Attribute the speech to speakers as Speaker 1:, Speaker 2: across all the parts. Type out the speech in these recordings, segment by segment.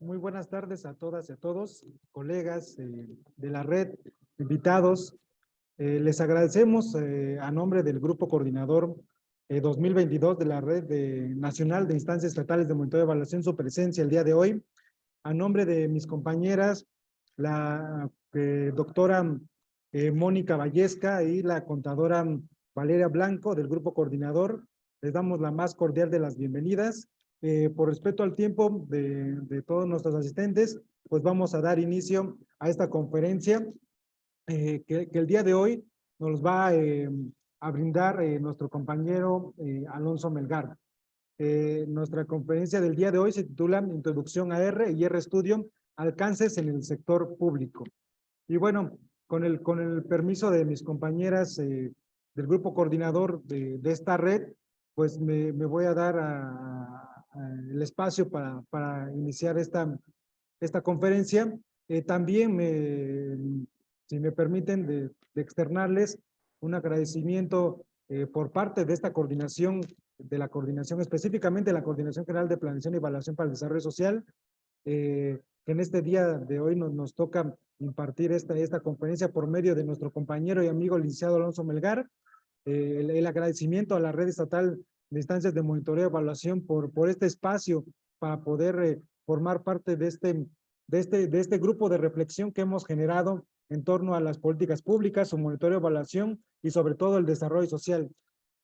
Speaker 1: Muy buenas tardes a todas y a todos, colegas de la red, invitados. Les agradecemos a nombre del Grupo Coordinador 2022 de la Nacional de Instancias Estatales de Monitoreo y Evaluación su presencia el día de hoy. A nombre de mis compañeras, la doctora Mónica Vallesca y la contadora Valeria Blanco del Grupo Coordinador, les damos la más cordial de las bienvenidas. Por respeto al tiempo de todos nuestros asistentes, pues vamos a dar inicio a esta conferencia que el día de hoy nos va a brindar nuestro compañero Alonso Melgar. Nuestra conferencia del día de hoy se titula Introducción a R y R Studio, alcances en el sector público. Y bueno, con el permiso de mis compañeras del grupo coordinador de esta red, pues me voy a dar el espacio para iniciar esta conferencia. También, si me permiten, de externarles un agradecimiento por parte de esta coordinación, de la coordinación, específicamente la Coordinación General de Planeación y Evaluación para el Desarrollo Social, que en este día de hoy nos toca impartir esta conferencia por medio de nuestro compañero y amigo el licenciado Alonso Melgar. El agradecimiento a la Red Estatal de Instancias de Monitoreo y Evaluación por este espacio para poder formar parte de este grupo de reflexión que hemos generado en torno a las políticas públicas, su monitoreo y evaluación y sobre todo el desarrollo social.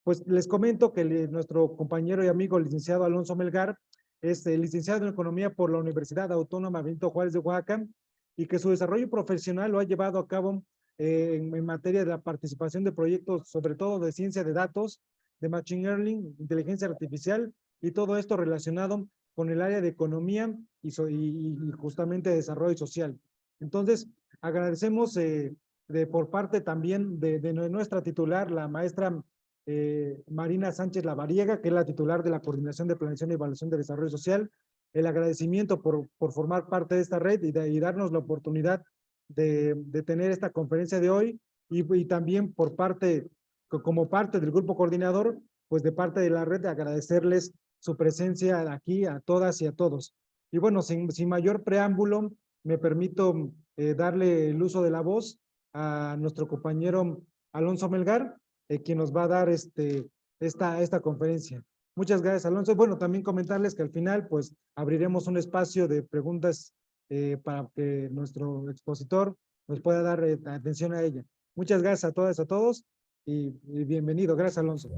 Speaker 1: Pues les comento que nuestro compañero y amigo el licenciado Alonso Melgar es licenciado en Economía por la Universidad Autónoma Benito Juárez de Oaxaca y que su desarrollo profesional lo ha llevado a cabo en materia de la participación de proyectos, sobre todo de ciencia de datos, de machine learning, inteligencia artificial y todo esto relacionado con el área de economía y justamente desarrollo social. Entonces, agradecemos por parte también de nuestra titular, la maestra Marina Sánchez Lavariega, que es la titular de la Coordinación de Planeación y Evaluación de Desarrollo Social, el agradecimiento por formar parte de esta red y darnos la oportunidad de tener esta conferencia de hoy y también como parte del grupo coordinador, pues de parte de la red, de agradecerles su presencia aquí a todas y a todos. Y bueno, sin mayor preámbulo, me permito darle el uso de la voz a nuestro compañero Alonso Melgar, quien nos va a dar esta conferencia. Muchas gracias, Alonso. Bueno, también comentarles que al final, pues, abriremos un espacio de preguntas para que nuestro expositor nos pueda dar atención a ella. Muchas gracias a todas y a todos y bienvenido. Gracias, Alonso.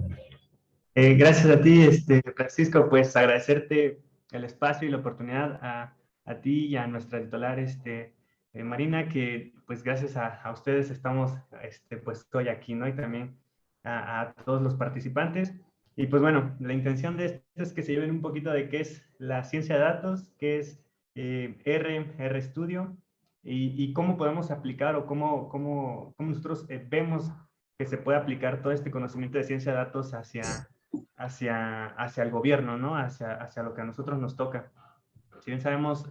Speaker 2: Gracias a ti, Francisco, pues agradecerte el espacio y la oportunidad a ti y a nuestra titular, Marina, que pues gracias a ustedes estamos, pues hoy aquí, ¿no? Y también a todos los participantes. Y pues bueno, la intención de esto es que se lleven un poquito de qué es la ciencia de datos, qué es R Studio y cómo podemos aplicar o cómo nosotros vemos que se puede aplicar todo este conocimiento de ciencia de datos hacia el gobierno, ¿no? Hacia lo que a nosotros nos toca. Si bien sabemos,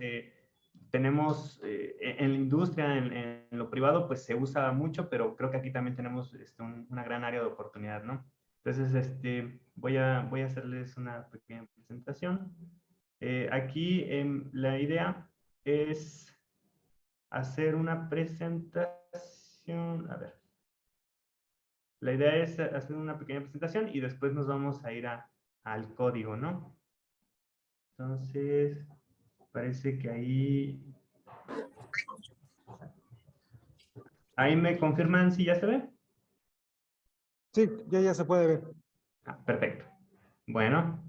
Speaker 2: tenemos en la industria, en lo privado, pues se usa mucho, pero creo que aquí también tenemos una gran área de oportunidad, ¿no? Entonces, voy a hacerles una pequeña presentación. Aquí la idea es hacer una presentación, a ver. La idea es hacer una pequeña presentación y después nos vamos a ir al código, ¿no? Entonces, parece que ahí me confirman si ya se ve.
Speaker 1: Sí, ya se puede ver.
Speaker 2: Perfecto. Bueno,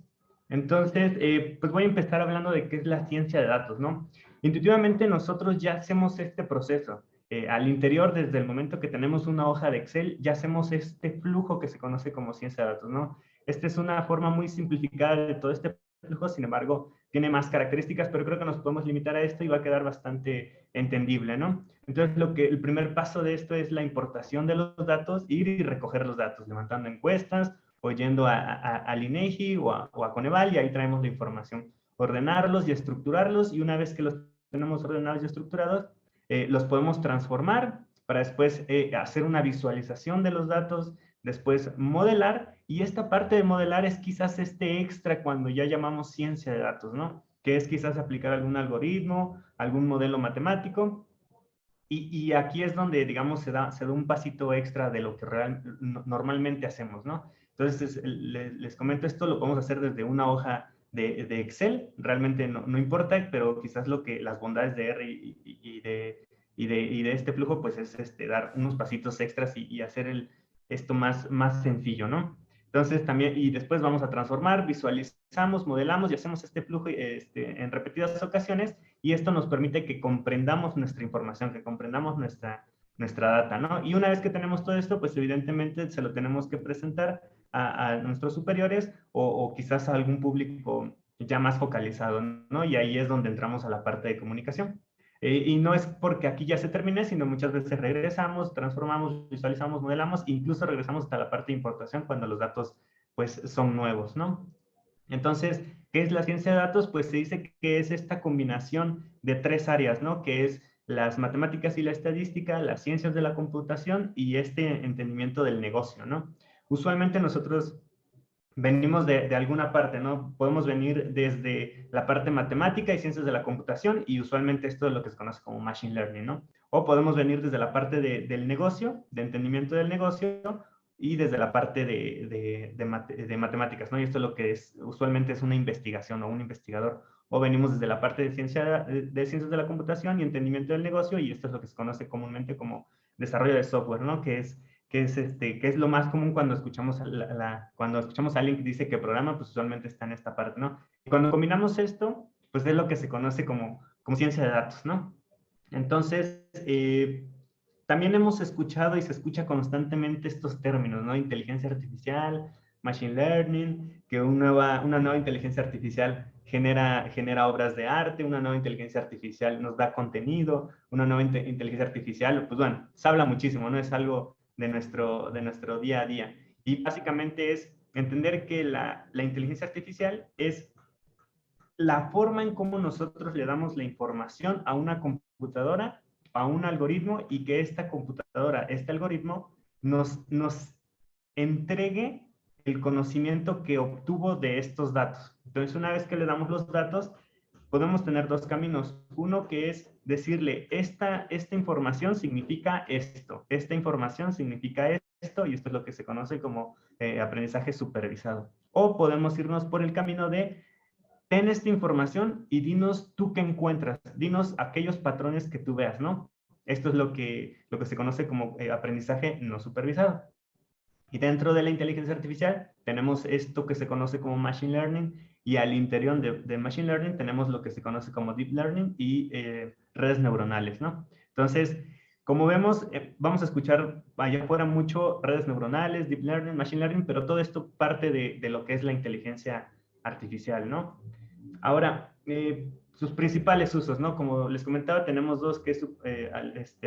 Speaker 2: entonces, pues voy a empezar hablando de qué es la ciencia de datos, ¿no? Intuitivamente nosotros ya hacemos este proceso. Al interior, desde el momento que tenemos una hoja de Excel, ya hacemos este flujo que se conoce como ciencia de datos, ¿no? Esta es una forma muy simplificada de todo este flujo, sin embargo, tiene más características, pero creo que nos podemos limitar a esto y va a quedar bastante entendible, ¿no? Entonces, el primer paso de esto es la importación de los datos, ir y recoger los datos, levantando encuestas, o yendo al INEGI o a Coneval, y ahí traemos la información. Ordenarlos y estructurarlos, y una vez que los tenemos ordenados y estructurados, los podemos transformar para después hacer una visualización de los datos, después modelar, y esta parte de modelar es quizás este extra cuando ya llamamos ciencia de datos, ¿no? que es quizás aplicar algún algoritmo, algún modelo matemático. Y aquí es donde, digamos, se da un pasito extra de lo que normalmente hacemos, ¿no? Entonces, les comento esto, lo podemos hacer desde una hoja de Excel, realmente no importa, pero quizás las bondades de R y de este flujo, pues es dar unos pasitos extras y hacer esto más sencillo, ¿no? Entonces también, y después vamos a transformar, visualizamos, modelamos y hacemos este flujo en repetidas ocasiones, y esto nos permite que comprendamos nuestra información, que comprendamos nuestra data, ¿no? Y una vez que tenemos todo esto, pues evidentemente se lo tenemos que presentar a nuestros superiores o quizás a algún público ya más focalizado, ¿no? Y ahí es donde entramos a la parte de comunicación. Y no es porque aquí ya se termine, sino muchas veces regresamos, transformamos, visualizamos, modelamos, incluso regresamos hasta la parte de importación cuando los datos pues son nuevos, ¿no? Entonces, ¿qué es la ciencia de datos? Pues se dice que es esta combinación de tres áreas, ¿no? Que es las matemáticas y la estadística, las ciencias de la computación y este entendimiento del negocio, ¿no? Usualmente nosotros venimos de alguna parte, ¿no? Podemos venir desde la parte matemática y ciencias de la computación, y usualmente esto es lo que se conoce como machine learning, ¿no? O podemos venir desde la parte del negocio, de entendimiento del negocio, y desde la parte de matemáticas, ¿no? Y esto es lo que usualmente es una investigación o un investigador. O venimos desde la parte de ciencias de la computación y entendimiento del negocio, y esto es lo que se conoce comúnmente como desarrollo de software, ¿no? Que es lo más común cuando escuchamos cuando escuchamos a alguien que dice que programa, pues usualmente está en esta parte, ¿no? Y cuando combinamos esto, pues es lo que se conoce como ciencia de datos, ¿no? Entonces, también hemos escuchado y se escucha constantemente estos términos, ¿no? Inteligencia artificial, machine learning, que una nueva inteligencia artificial genera obras de arte, una nueva inteligencia artificial nos da contenido, una nueva inteligencia artificial, pues bueno, se habla muchísimo, ¿no? Es algo de nuestro día a día. Y básicamente es entender que la inteligencia artificial es la forma en cómo nosotros le damos la información a una computadora, a un algoritmo, y que esta computadora, este algoritmo, nos entregue el conocimiento que obtuvo de estos datos. Entonces, una vez que le damos los datos, podemos tener dos caminos. Uno que es decirle, esta información significa esto, esta información significa esto, y esto es lo que se conoce como aprendizaje supervisado. O podemos irnos por el camino de, ten esta información y dinos tú qué encuentras, dinos aquellos patrones que tú veas, ¿no? Esto es lo que se conoce como aprendizaje no supervisado. Y dentro de la inteligencia artificial tenemos esto que se conoce como machine learning, y al interior de machine learning tenemos lo que se conoce como deep learning y redes neuronales, ¿no? Entonces, como vemos, vamos a escuchar allá afuera mucho redes neuronales, deep learning, machine learning, pero todo esto parte de lo que es la inteligencia artificial, ¿no? Ahora, sus principales usos, ¿no? Como les comentaba, tenemos dos, que es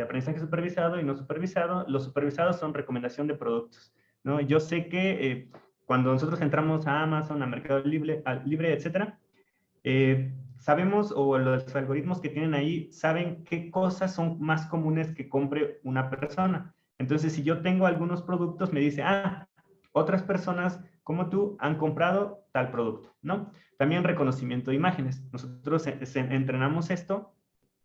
Speaker 2: aprendizaje supervisado y no supervisado. Los supervisados son recomendación de productos, ¿no? Yo sé que cuando nosotros entramos a Amazon, a Mercado Libre, etcétera, sabemos, o los algoritmos que tienen ahí saben qué cosas son más comunes que compre una persona. Entonces, si yo tengo algunos productos, me dice, otras personas como tú han comprado tal producto, ¿no? También reconocimiento de imágenes. Nosotros entrenamos esto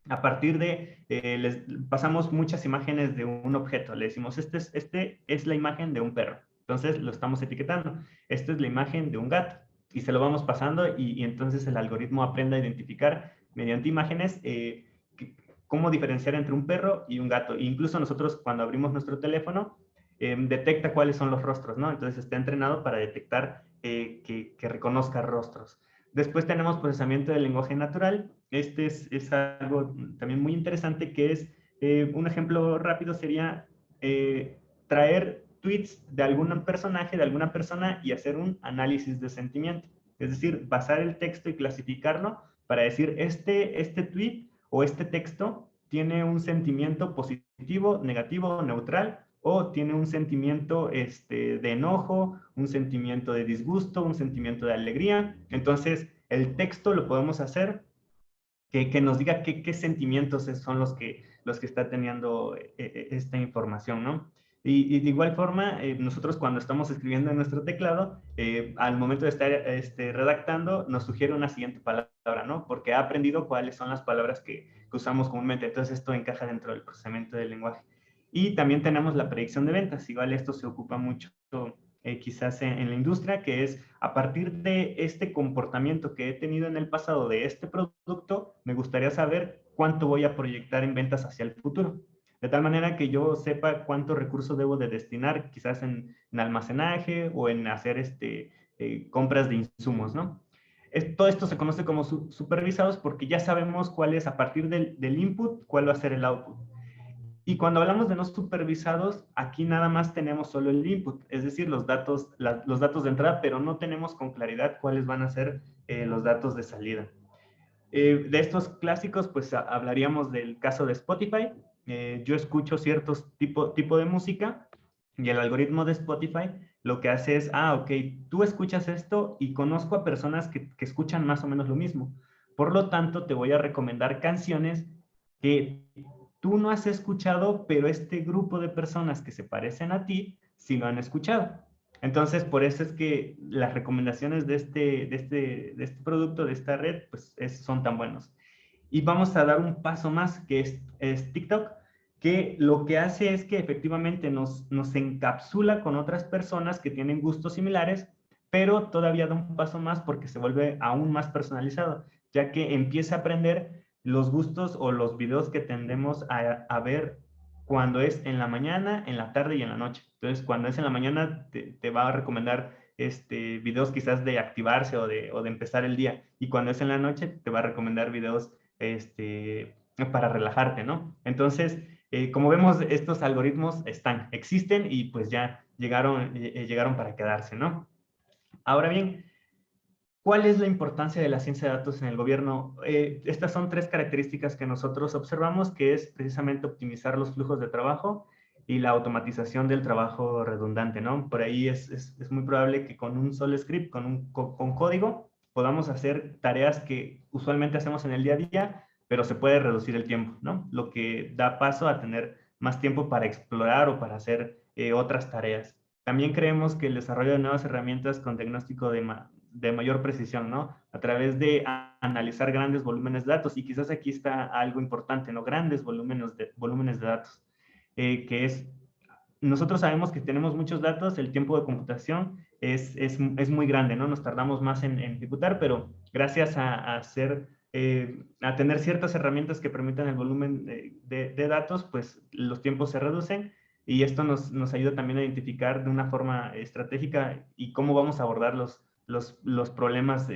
Speaker 2: a partir de, les pasamos muchas imágenes de un objeto. Le decimos, este es la imagen de un perro. Entonces lo estamos etiquetando. Esta es la imagen de un gato. Y se lo vamos pasando, y entonces el algoritmo aprende a identificar mediante imágenes cómo diferenciar entre un perro y un gato. E incluso nosotros, cuando abrimos nuestro teléfono, detecta cuáles son los rostros, ¿no? Entonces está entrenado para detectar que reconozca rostros. Después tenemos procesamiento del lenguaje natural. Este es algo también muy interesante, que es, un ejemplo rápido sería traer tweets de algún personaje, de alguna persona, y hacer un análisis de sentimiento. Es decir, basar el texto y clasificarlo para decir, este tweet o este texto tiene un sentimiento positivo, negativo, neutral, o tiene un sentimiento de enojo, un sentimiento de disgusto, un sentimiento de alegría. Entonces, el texto lo podemos hacer que nos diga qué sentimientos son los que está teniendo esta información, ¿no? Y de igual forma, nosotros cuando estamos escribiendo en nuestro teclado, al momento de estar redactando, nos sugiere una siguiente palabra, ¿no? Porque ha aprendido cuáles son las palabras que usamos comúnmente. Entonces, esto encaja dentro del procesamiento del lenguaje. Y también tenemos la predicción de ventas. Igual esto se ocupa mucho quizás en la industria, que es a partir de este comportamiento que he tenido en el pasado de este producto, me gustaría saber cuánto voy a proyectar en ventas hacia el futuro. De tal manera que yo sepa cuántos recursos debo de destinar quizás en almacenaje o en hacer compras de insumos, ¿no? Todo esto se conoce como supervisados porque ya sabemos cuál es a partir del input, cuál va a ser el output. Y cuando hablamos de no supervisados, aquí nada más tenemos solo el input, es decir, los datos de entrada, pero no tenemos con claridad cuáles van a ser los datos de salida. De estos clásicos, pues hablaríamos del caso de Spotify. Yo escucho ciertos tipo de música y el algoritmo de Spotify lo que hace es, ok, tú escuchas esto y conozco a personas que escuchan más o menos lo mismo. Por lo tanto, te voy a recomendar canciones que tú no has escuchado, pero este grupo de personas que se parecen a ti sí lo han escuchado. Entonces, por eso es que las recomendaciones de este producto, de esta red, pues son tan buenos. Y vamos a dar un paso más, que es TikTok, que lo que hace es que efectivamente nos encapsula con otras personas que tienen gustos similares, pero todavía da un paso más porque se vuelve aún más personalizado, ya que empieza a aprender los gustos o los videos que tendemos a ver cuando es en la mañana, en la tarde y en la noche. Entonces, cuando es en la mañana, te va a recomendar videos quizás de activarse o de empezar el día. Y cuando es en la noche, te va a recomendar videos para relajarte, ¿no? Entonces, como vemos, estos algoritmos existen y pues ya llegaron para quedarse, ¿no? Ahora bien, ¿cuál es la importancia de la ciencia de datos en el gobierno? Estas son 3 características que nosotros observamos, que es precisamente optimizar los flujos de trabajo y la automatización del trabajo redundante, ¿no? Por ahí es muy probable que con un solo script, con código, podamos hacer tareas que usualmente hacemos en el día a día, pero se puede reducir el tiempo, ¿no? Lo que da paso a tener más tiempo para explorar o para hacer otras tareas. También creemos que el desarrollo de nuevas herramientas con diagnóstico de mayor precisión, ¿no? A través de analizar grandes volúmenes de datos. Y quizás aquí está algo importante, ¿no? Grandes volúmenes de datos. Que es, nosotros sabemos que tenemos muchos datos, el tiempo de computación es muy grande, ¿no? Nos tardamos más en ejecutar, pero gracias a tener ciertas herramientas que permitan el volumen de datos, pues los tiempos se reducen y esto nos ayuda también a identificar de una forma estratégica y cómo vamos a abordar los problemas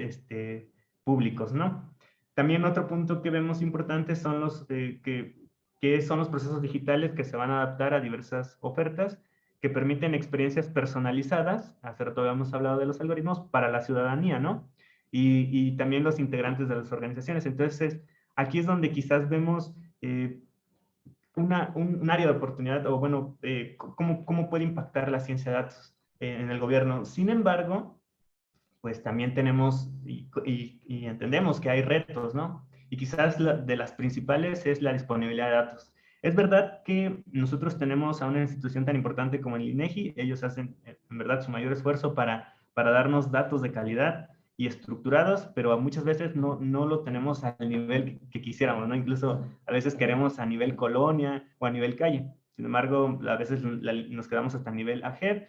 Speaker 2: públicos, ¿no? También otro punto que vemos importante son que son los procesos digitales que se van a adaptar a diversas ofertas que permiten experiencias personalizadas, hace rato habíamos hablado de los algoritmos, para la ciudadanía, ¿no? Y también los integrantes de las organizaciones. Entonces, aquí es donde quizás vemos un área de oportunidad, o bueno, cómo puede impactar la ciencia de datos en el gobierno. Sin embargo, pues también tenemos y entendemos que hay retos, ¿no? Y quizás de las principales es la disponibilidad de datos. Es verdad que nosotros tenemos a una institución tan importante como el INEGI, ellos hacen en verdad su mayor esfuerzo para darnos datos de calidad y estructurados, pero muchas veces no lo tenemos al nivel que quisiéramos, ¿no? Incluso a veces queremos a nivel colonia o a nivel calle. Sin embargo, a veces nos quedamos hasta nivel AGED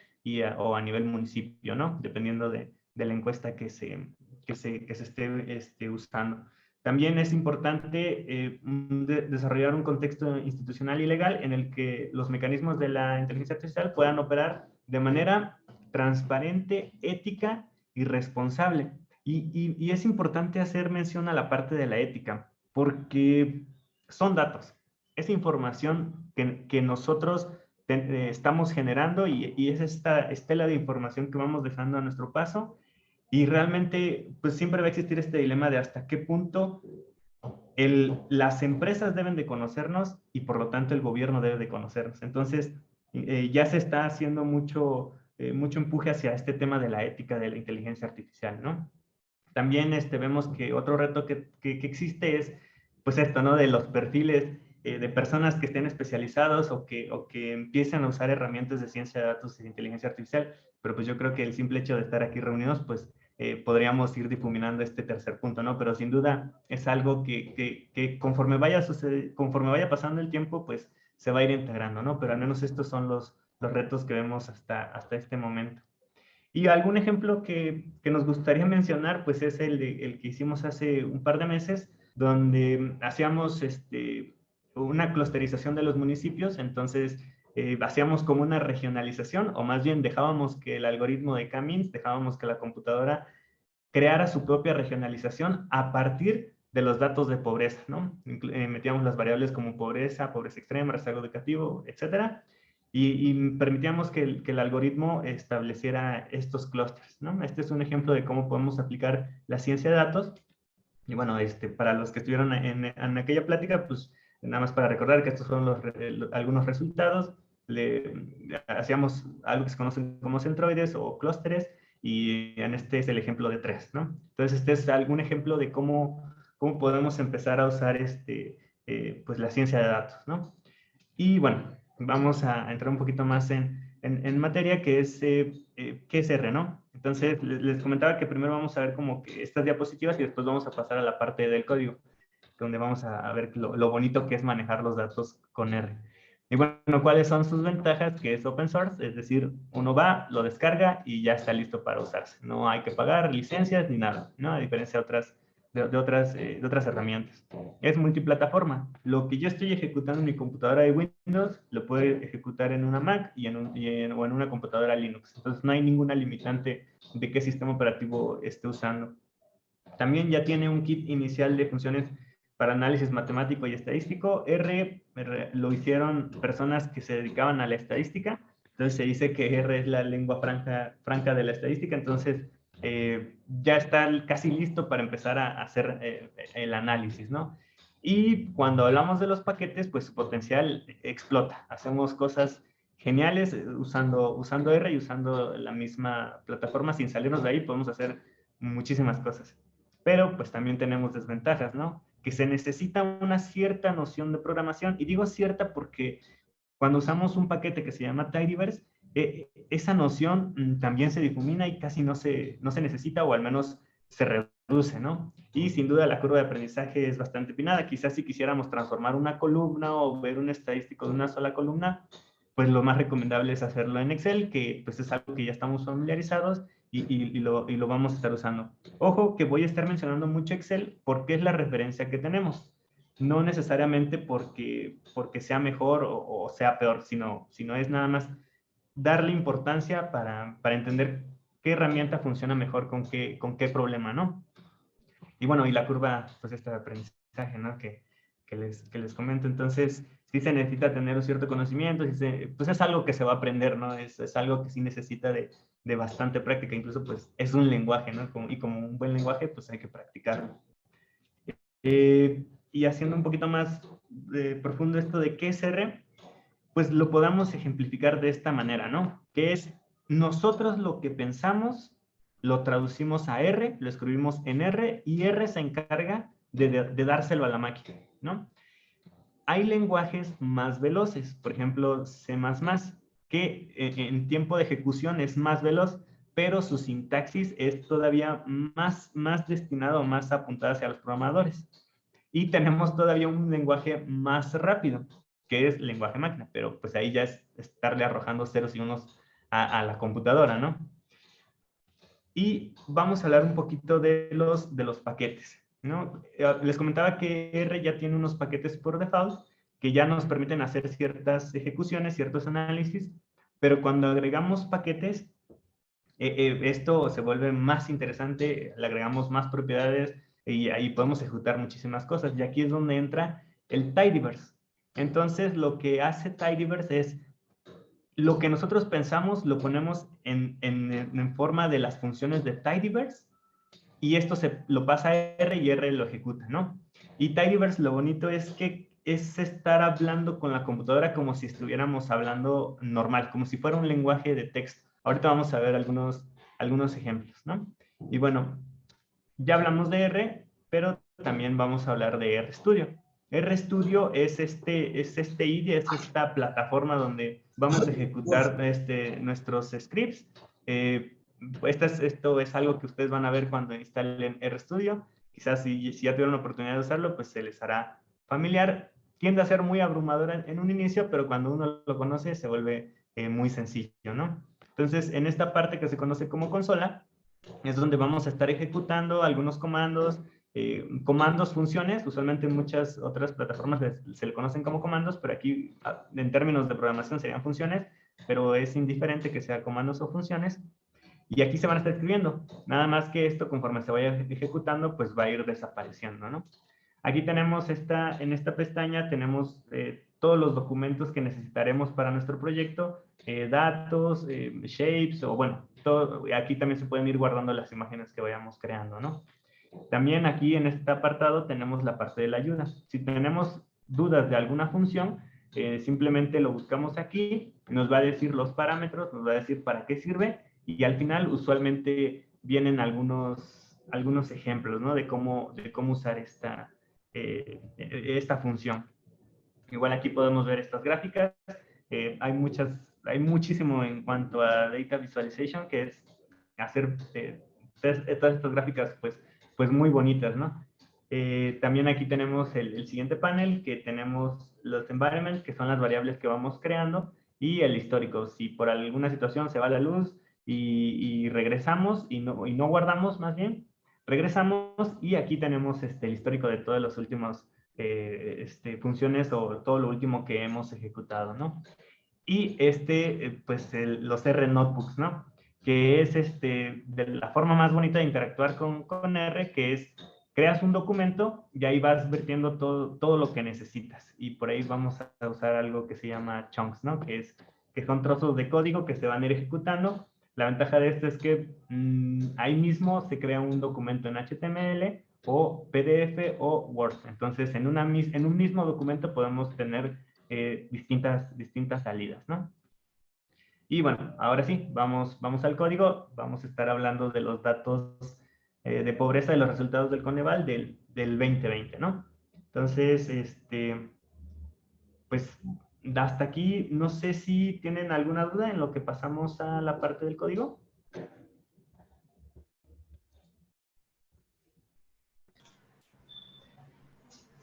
Speaker 2: o a nivel municipio, ¿no? Dependiendo de la encuesta que se esté usando. También es importante desarrollar un contexto institucional y legal en el que los mecanismos de la inteligencia artificial puedan operar de manera transparente, ética y responsable. Y es importante hacer mención a la parte de la ética, porque son datos. Es información que nosotros estamos generando y es esta estela de información que vamos dejando a nuestro paso. Y realmente, pues siempre va a existir este dilema de hasta qué punto las empresas deben de conocernos y por lo tanto el gobierno debe de conocernos. Entonces, ya se está haciendo mucho empuje hacia este tema de la ética de la inteligencia artificial, ¿no? También vemos que otro reto que existe es, pues esto, ¿no? De los perfiles de personas que estén especializados o que empiecen a usar herramientas de ciencia de datos y de inteligencia artificial. Pero pues yo creo que el simple hecho de estar aquí reunidos, pues podríamos ir difuminando este tercer punto, ¿no? Pero sin duda es algo que conforme conforme vaya pasando el tiempo, pues se va a ir integrando, ¿no? Pero al menos estos son los retos que vemos hasta este momento. Y algún ejemplo que nos gustaría mencionar, pues es el que hicimos hace un par de meses, donde hacíamos una clusterización de los municipios, entonces hacíamos como una regionalización, o más bien dejábamos que el algoritmo de K-means, dejábamos que la computadora creara su propia regionalización a partir de los datos de pobreza, ¿no? Metíamos las variables como pobreza, pobreza extrema, rezago educativo, etcétera, y permitíamos que el algoritmo estableciera estos clústeres, ¿no? Este es un ejemplo de cómo podemos aplicar la ciencia de datos. Y bueno, para los que estuvieron en aquella plática, pues nada más para recordar que estos fueron algunos resultados. Hacíamos algo que se conocen como centroides o clústeres, y en este es el ejemplo de 3, ¿no? Entonces, este es algún ejemplo de cómo podemos empezar a usar pues la ciencia de datos, ¿no? Y bueno, vamos a entrar un poquito más en materia, que es qué es R, ¿no? Entonces, les comentaba que primero vamos a ver como que estas diapositivas y después vamos a pasar a la parte del código, donde vamos a ver lo bonito que es manejar los datos con R. Y bueno, ¿cuáles son sus ventajas? Que es open source, es decir, uno va, lo descarga y ya está listo para usarse. No hay que pagar licencias ni nada, ¿no? A diferencia de otras herramientas. Es multiplataforma. Lo que yo estoy ejecutando en mi computadora de Windows, lo puedo ejecutar en una Mac o en una computadora Linux. Entonces, no hay ninguna limitante de qué sistema operativo esté usando. También ya tiene un kit inicial de funciones para análisis matemático y estadístico. R lo hicieron personas que se dedicaban a la estadística. Entonces se dice que R es la lengua franca de la estadística. Entonces ya está casi listo para empezar a hacer el análisis, ¿no? Y cuando hablamos de los paquetes, pues su potencial explota. Hacemos cosas geniales usando R y usando la misma plataforma. Sin salirnos de ahí podemos hacer muchísimas cosas. Pero pues también tenemos desventajas, ¿no? Que se necesita una cierta noción de programación, y digo cierta porque cuando usamos un paquete que se llama Tidyverse, esa noción también se difumina y casi no se necesita, o al menos se reduce, ¿no? Y sin duda la curva de aprendizaje es bastante empinada. Quizás si quisiéramos transformar una columna o ver un estadístico de una sola columna, pues lo más recomendable es hacerlo en Excel, que pues es algo que ya estamos familiarizados y lo vamos a estar usando. Ojo que voy a estar mencionando mucho Excel porque es la referencia que tenemos. No necesariamente porque sea mejor o sea peor, sino es nada más darle importancia para entender qué herramienta funciona mejor con qué problema, ¿no? Y bueno, y la curva, pues esta de aprendizaje, ¿no? Que les comento. Entonces, sí se necesita tener un cierto conocimiento, pues es algo que se va a aprender, ¿no? Es algo que sí necesita de bastante práctica. Incluso, pues, es un lenguaje, ¿no? Y como un buen lenguaje, pues hay que practicarlo. Y haciendo un poquito más profundo esto de qué es R, pues lo podamos ejemplificar de esta manera, ¿no? Que es nosotros lo que pensamos, lo traducimos a R, lo escribimos en R, y R se encarga de dárselo a la máquina, ¿no? Hay lenguajes más veloces, por ejemplo, C++, que en tiempo de ejecución es más veloz, pero su sintaxis es todavía más destinado, más apuntada hacia los programadores. Y tenemos todavía un lenguaje más rápido, que es lenguaje máquina, pero pues ahí ya es estarle arrojando ceros y unos a la computadora, ¿no? Y vamos a hablar un poquito de los paquetes, ¿no? Les comentaba que R ya tiene unos paquetes por default que ya nos permiten hacer ciertas ejecuciones, ciertos análisis, pero cuando agregamos paquetes, esto se vuelve más interesante, le agregamos más propiedades y ahí podemos ejecutar muchísimas cosas. Y aquí es donde entra el Tidyverse. Entonces, lo que hace Tidyverse es lo que nosotros pensamos lo ponemos en forma de las funciones de Tidyverse, y esto lo pasa a R y R lo ejecuta, ¿no? Y Tidyverse, lo bonito es que es estar hablando con la computadora como si estuviéramos hablando normal, como si fuera un lenguaje de texto. Ahorita vamos a ver algunos ejemplos, ¿no? Y bueno, ya hablamos de R, pero también vamos a hablar de RStudio. RStudio es este IDE, es esta plataforma donde vamos a ejecutar nuestros scripts. esto es algo que ustedes van a ver cuando instalen RStudio. Quizás si ya tuvieron la oportunidad de usarlo, pues se les hará familiar. Tiende a ser muy abrumador en un inicio, pero cuando uno lo conoce se vuelve muy sencillo, ¿no? Entonces, en esta parte que se conoce como consola, es donde vamos a estar ejecutando algunos comandos, funciones. Usualmente en muchas otras plataformas se le conocen como comandos, pero aquí en términos de programación serían funciones, pero es indiferente que sea comandos o funciones. Y aquí se van a estar escribiendo. Nada más que esto, conforme se vaya ejecutando, pues va a ir desapareciendo, ¿no? Aquí tenemos en esta pestaña, tenemos todos los documentos que necesitaremos para nuestro proyecto, datos, shapes, o bueno, todo. Aquí también se pueden ir guardando las imágenes que vayamos creando, ¿no? También aquí en este apartado tenemos la parte de la ayuda. Si tenemos dudas de alguna función, simplemente lo buscamos aquí, nos va a decir los parámetros, nos va a decir para qué sirve, y al final usualmente vienen algunos ejemplos, ¿no? de cómo usar esta función. Igual aquí podemos ver estas gráficas. Hay muchísimo en cuanto a Data Visualization, que es hacer todas estas gráficas pues muy bonitas, ¿no? También aquí tenemos el siguiente panel, que tenemos los environments, que son las variables que vamos creando, y el histórico. Si por alguna situación se va la luz y regresamos y no guardamos, más bien, regresamos y aquí tenemos el histórico de todos los últimos funciones o todo lo último que hemos ejecutado, ¿no? Y pues los R Notebooks, ¿no? Que es de la forma más bonita de interactuar con R, que es creas un documento y ahí vas vertiendo todo lo que necesitas. Y por ahí vamos a usar algo que se llama chunks, ¿no? Que son trozos de código que se van a ir ejecutando. La ventaja de esto es que ahí mismo se crea un documento en HTML o PDF o Word. Entonces, en un mismo documento podemos tener distintas salidas, ¿no? Y bueno, ahora sí, vamos al código. Vamos a estar hablando de los datos de pobreza de los resultados del Coneval del 2020, ¿no? Entonces, pues hasta aquí, no sé si tienen alguna duda en lo que pasamos a la parte del código.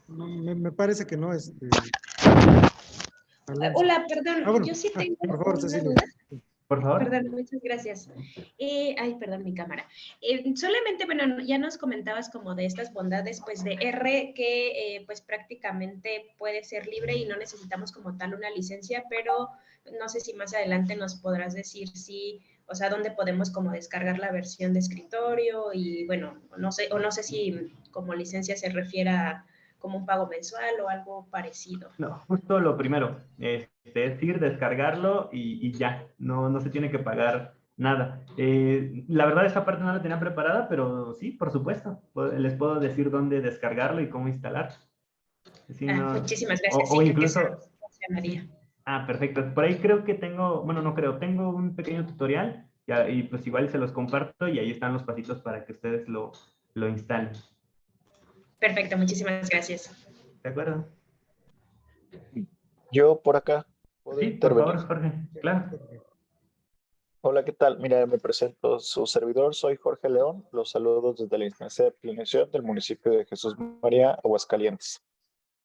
Speaker 1: No, me parece que no, Alonso.
Speaker 3: Hola, perdón,
Speaker 1: Bueno,
Speaker 3: yo sí tengo
Speaker 1: por favor,
Speaker 3: una
Speaker 1: Cecilia.
Speaker 3: duda.
Speaker 2: Por favor.
Speaker 3: Perdón, muchas gracias. Perdón, mi cámara. Solamente, bueno, ya nos comentabas como de estas bondades, pues, de R, que pues prácticamente puede ser libre y no necesitamos como tal una licencia, pero no sé si más adelante nos podrás decir si, o sea, dónde podemos como descargar la versión de escritorio y, bueno, no sé si como licencia se refiere como un pago mensual o algo parecido.
Speaker 2: No, justo lo primero, es ir, descargarlo y ya, no se tiene que pagar nada. La verdad esa parte no la tenía preparada, pero sí, por supuesto, les puedo decir dónde descargarlo y cómo instalar. Sí,
Speaker 3: Muchísimas gracias,
Speaker 2: o
Speaker 3: sí,
Speaker 2: incluso,
Speaker 3: eso funcionaría.
Speaker 2: Sí. Perfecto. Por ahí creo que tengo un pequeño tutorial y pues igual se los comparto y ahí están los pasitos para que ustedes lo instalen.
Speaker 3: Perfecto, muchísimas gracias.
Speaker 2: ¿De acuerdo?
Speaker 4: Yo por acá puedo
Speaker 2: Sí, por
Speaker 4: intervenir.
Speaker 2: favor, Jorge. Claro.
Speaker 4: Hola, ¿qué tal? Mira, me presento su servidor, soy Jorge León. Los saludo desde la instancia de planeación del municipio de Jesús María, Aguascalientes.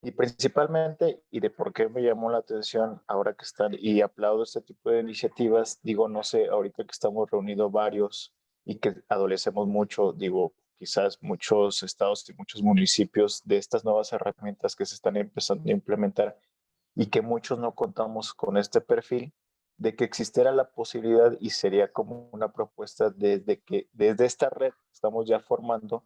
Speaker 4: Y principalmente, y de por qué me llamó la atención ahora que están, y aplaudo este tipo de iniciativas, digo, no sé, ahorita que estamos reunidos varios y que adolecemos mucho, digo, quizás muchos estados y muchos municipios de estas nuevas herramientas que se están empezando a implementar y que muchos no contamos con este perfil, de que existiera la posibilidad y sería como una propuesta desde esta red estamos ya formando,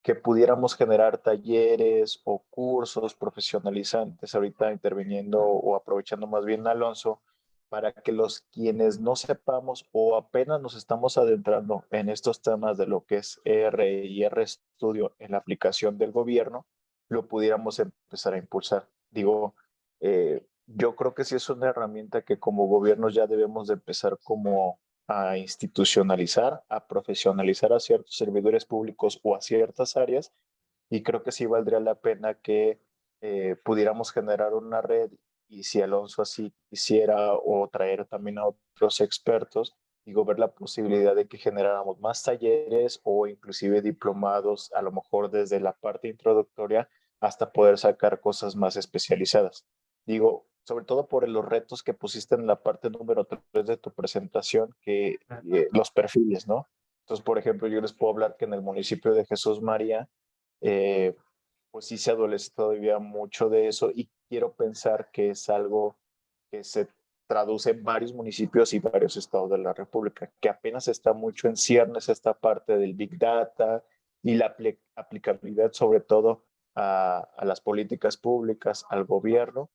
Speaker 4: que pudiéramos generar talleres o cursos profesionalizantes, ahorita interviniendo o aprovechando más bien a Alonso, para que quienes no sepamos o apenas nos estamos adentrando en estos temas de lo que es R y RStudio en la aplicación del gobierno, lo pudiéramos empezar a impulsar. Digo, yo creo que sí es una herramienta que como gobiernos ya debemos de empezar como a institucionalizar, a profesionalizar a ciertos servidores públicos o a ciertas áreas, y creo que sí valdría la pena que pudiéramos generar una red, y si Alonso así quisiera, o traer también a otros expertos, digo, ver la posibilidad de que generáramos más talleres o inclusive diplomados, a lo mejor desde la parte introductoria hasta poder sacar cosas más especializadas. Digo, sobre todo por los retos que pusiste en la parte número 3 de tu presentación, que los perfiles, ¿no? Entonces, por ejemplo, yo les puedo hablar que en el municipio de Jesús María, pues sí se adolece todavía mucho de eso y quiero pensar que es algo que se traduce en varios municipios y varios estados de la República, que apenas está mucho en ciernes esta parte del Big Data y la aplicabilidad sobre todo a las políticas públicas, al gobierno.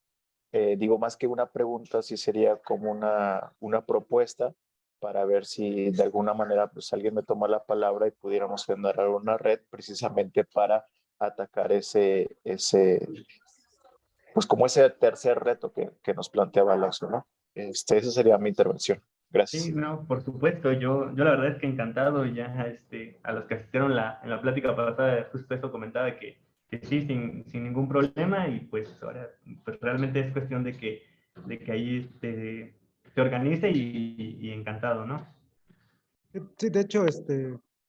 Speaker 4: Digo, más que una pregunta, sí sería como una propuesta para ver si de alguna manera pues alguien me toma la palabra y pudiéramos generar una red precisamente para atacar pues como ese tercer reto que nos planteaba Alonso, ¿no? Esa sería mi intervención.
Speaker 2: Sí,
Speaker 4: Gracias.
Speaker 2: no, por supuesto, yo la verdad es que encantado, y ya a los que asistieron en la plática pasada, justo eso comentaba que sí, sin ningún problema, y pues ahora pues realmente es cuestión de que ahí se organice y encantado, ¿no?
Speaker 1: Sí, de hecho,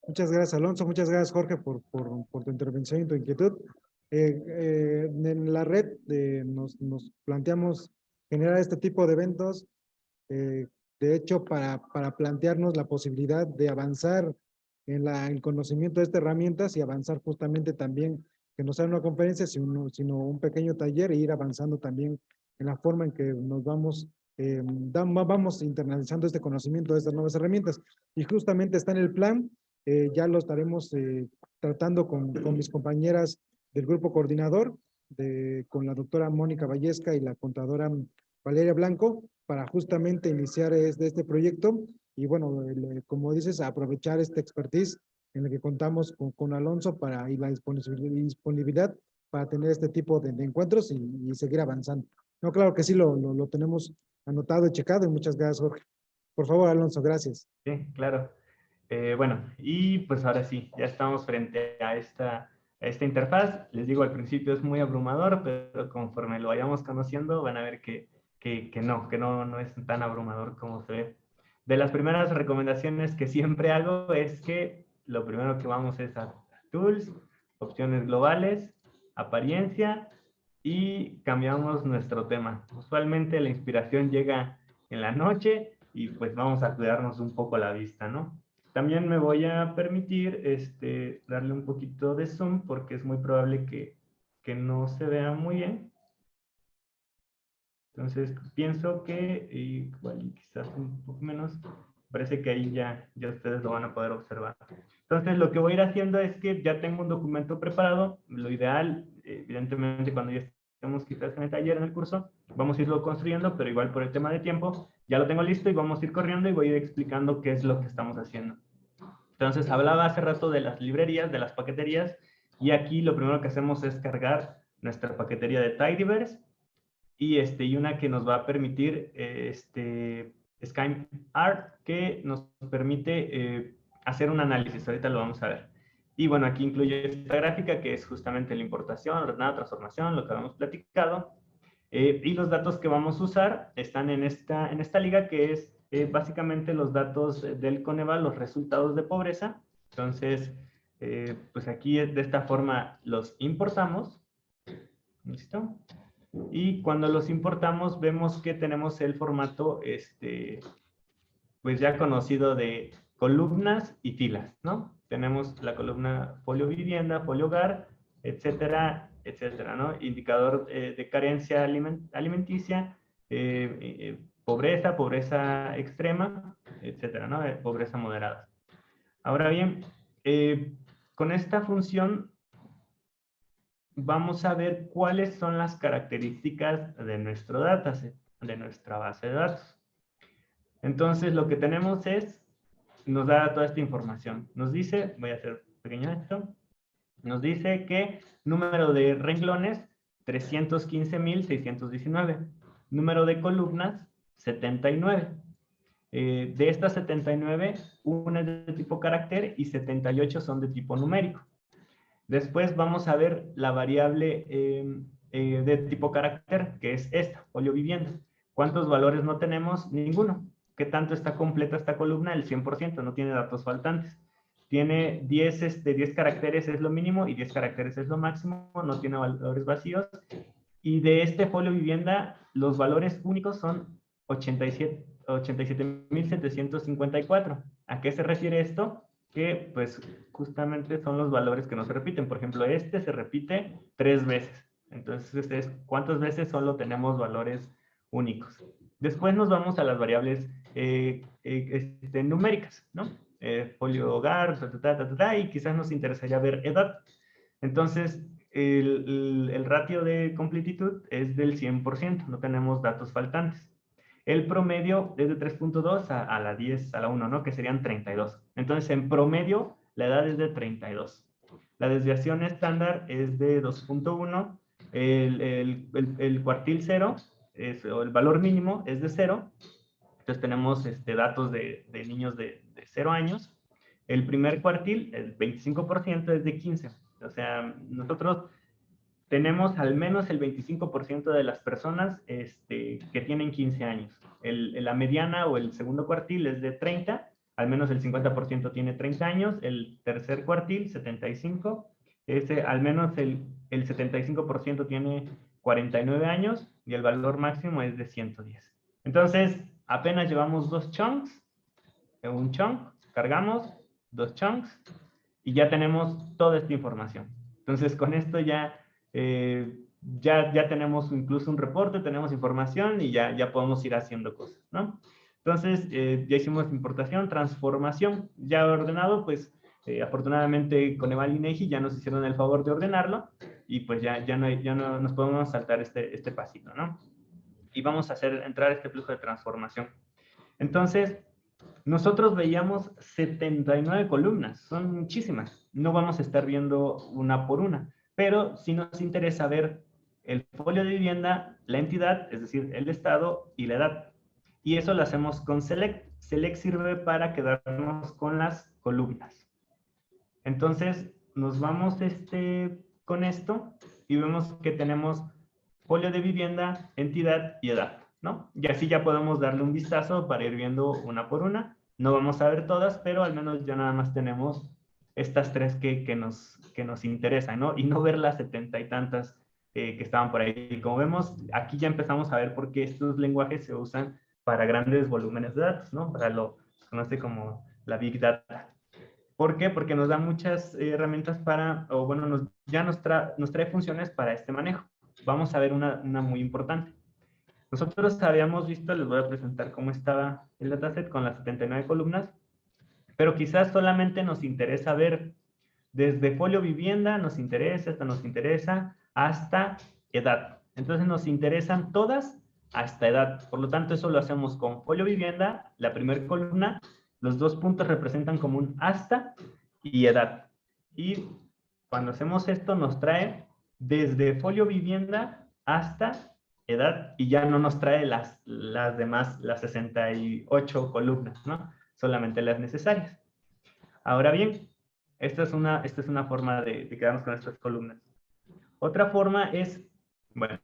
Speaker 1: muchas gracias, Alonso, muchas gracias, Jorge, por tu intervención y tu inquietud. En la red nos planteamos generar este tipo de eventos, eh, de hecho, para plantearnos la posibilidad de avanzar en el conocimiento de estas herramientas y avanzar justamente también, que no sea una conferencia, sino un pequeño taller e ir avanzando también en la forma en que nos vamos internalizando este conocimiento de estas nuevas herramientas. Y justamente está en el plan, ya lo estaremos tratando con mis compañeras del grupo coordinador, con la doctora Mónica Vallesca y la contadora Valeria Blanco, para justamente iniciar este proyecto y bueno, como dices, aprovechar esta expertise en la que contamos con Alonso y la disponibilidad para tener este tipo de encuentros y seguir avanzando. No, claro que sí, lo tenemos anotado y checado y muchas gracias, Jorge. Por favor, Alonso, gracias.
Speaker 2: Sí, claro. Bueno, y pues ahora sí, ya estamos frente a esta interfaz. Les digo, al principio es muy abrumador, pero conforme lo vayamos conociendo, van a ver que no es tan abrumador como se ve. De las primeras recomendaciones que siempre hago es que lo primero que vamos es a Tools, opciones globales, apariencia, y cambiamos nuestro tema. Usualmente la inspiración llega en la noche y pues vamos a cuidarnos un poco la vista, ¿no? También me voy a permitir darle un poquito de zoom porque es muy probable que no se vea muy bien. Entonces pienso que igual quizás un poco menos, parece que ahí ya ustedes lo van a poder observar. Entonces lo que voy a ir haciendo es que ya tengo un documento preparado. Lo ideal, evidentemente cuando ya estemos quizás en el taller, en el curso, vamos a irlo construyendo, pero igual por el tema de tiempo, ya lo tengo listo y vamos a ir corriendo y voy a ir explicando qué es lo que estamos haciendo. Entonces hablaba hace rato de las librerías, de las paqueterías, y aquí lo primero que hacemos es cargar nuestra paquetería de Tidyverse y una que nos va a permitir SkyArt, que nos permite hacer un análisis. Ahorita lo vamos a ver. Y bueno, aquí incluye esta gráfica que es justamente la importación, ordenada, transformación, lo que habíamos platicado. Y los datos que vamos a usar están en esta liga, que es básicamente los datos del Coneval, los resultados de pobreza. Entonces, pues aquí de esta forma los importamos. ¿Listo? Y cuando los importamos vemos que tenemos el formato pues ya conocido de columnas y filas, ¿no? Tenemos la columna folio vivienda, folio hogar, etcétera, etcétera, ¿no? Indicador de carencia alimenticia, pobreza, pobreza extrema, etcétera, ¿no? Pobreza moderada. Ahora bien, con esta función vamos a ver cuáles son las características de nuestro dataset, de nuestra base de datos. Entonces, lo que tenemos nos da toda esta información. Nos dice, voy a hacer pequeño esto, nos dice que número de renglones, 315,619. Número de columnas, 79. De estas 79, una es de tipo carácter y 78 son de tipo numérico. Después vamos a ver la variable de tipo carácter, que es esta, folio vivienda. ¿Cuántos valores no tenemos? Ninguno. ¿qué tanto está completa esta columna? El 100%, no tiene datos faltantes. Tiene 10 caracteres es lo mínimo y 10 caracteres es lo máximo, no tiene valores vacíos. Y de este folio vivienda, los valores únicos son 87.754. ¿A qué se refiere esto? Que pues justamente son los valores que no se repiten. Por ejemplo, este se repite 3 veces. Entonces, ¿cuántas veces solo tenemos valores únicos? Después nos vamos a las variables numéricas, ¿no? Folio hogar, y quizás nos interesaría ver edad. Entonces, el ratio de completitud es del 100%, no tenemos datos faltantes. El promedio es de 3.2 a la 10 a la 1, ¿no? Que serían 32. Entonces, en promedio, la edad es de 32. La desviación estándar es de 2.1. El cuartil 0, o el valor mínimo, es de 0. Entonces, tenemos datos de niños de 0 años. El primer cuartil, el 25%, es de 15. O sea, nosotros tenemos al menos el 25% de las personas que tienen 15 años. La mediana o el segundo cuartil es de 30, al menos el 50% tiene 30 años. El tercer cuartil, 75, al menos el 75% tiene 49 años y el valor máximo es de 110. Entonces, apenas llevamos 2 chunks, un chunk, cargamos 2 chunks y ya tenemos toda esta información. Entonces, con esto ya tenemos incluso un reporte, tenemos información y ya podemos ir haciendo cosas, ¿no? Entonces, ya hicimos importación, transformación, ya ordenado, pues afortunadamente Coneval y INEGI ya nos hicieron el favor de ordenarlo y pues ya no nos podemos saltar este pasito, ¿no? Y vamos a entrar este flujo de transformación. Entonces, nosotros veíamos 79 columnas, son muchísimas. No vamos a estar viendo una por una, pero sí nos interesa ver el folio de vivienda, la entidad, es decir, el estado y la edad. Y eso lo hacemos con Select. Select sirve para quedarnos con las columnas. Entonces, nos vamos con esto y vemos que tenemos folio de vivienda, entidad y edad, ¿no? Y así ya podemos darle un vistazo para ir viendo una por una. No vamos a ver todas, pero al menos ya nada más tenemos estas 3 que nos interesan, ¿no? Y no ver las 70 y tantas que estaban por ahí. Y como vemos, aquí ya empezamos a ver por qué estos lenguajes se usan para grandes volúmenes de datos, ¿no? Para lo que se conoce como la Big Data. ¿Por qué? Porque nos da muchas herramientas o bueno, nos trae funciones para este manejo. Vamos a ver una muy importante. Nosotros habíamos visto, les voy a presentar cómo estaba el dataset con las 79 columnas, pero quizás solamente nos interesa ver desde folio vivienda, nos interesa, hasta edad. Entonces nos interesan todas hasta edad. Por lo tanto, eso lo hacemos con folio vivienda, la primera columna, los 2 puntos representan como un hasta y edad. Y cuando hacemos esto nos trae desde folio vivienda hasta edad y ya no nos trae las demás, las 68 columnas, ¿no? Solamente las necesarias. Ahora bien, esta es una forma de quedarnos con estas columnas. Otra forma es, bueno,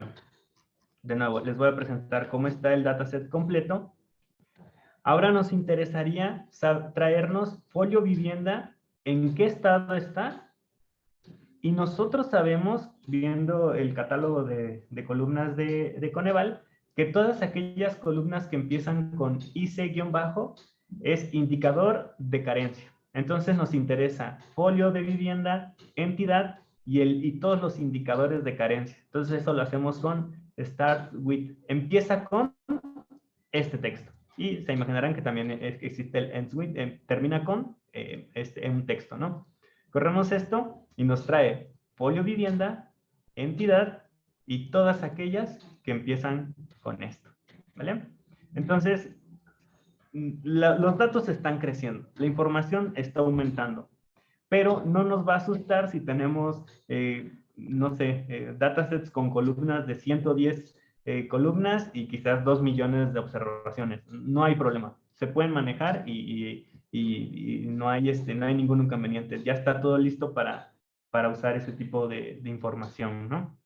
Speaker 2: de nuevo, les voy a presentar cómo está el dataset completo. Ahora nos interesaría traernos folio vivienda, en qué estado está. Y nosotros sabemos, viendo el catálogo de columnas de Coneval, que todas aquellas columnas que empiezan con IC-bajo es indicador de carencia. Entonces nos interesa folio de vivienda, entidad y todos los indicadores de carencia. Entonces eso lo hacemos con start with, empieza con este texto. Y se imaginarán que también existe el ends with, termina con un texto, ¿no? Corremos esto y nos trae folio vivienda, entidad y todas aquellas que empiezan con esto, ¿vale? Entonces, los datos están creciendo, la información está aumentando, pero no nos va a asustar si tenemos, no sé, datasets con columnas de 110 columnas y quizás 2 millones de observaciones. No hay problema, se pueden manejar y no hay ningún inconveniente. Ya está todo listo para usar ese tipo de información, ¿no?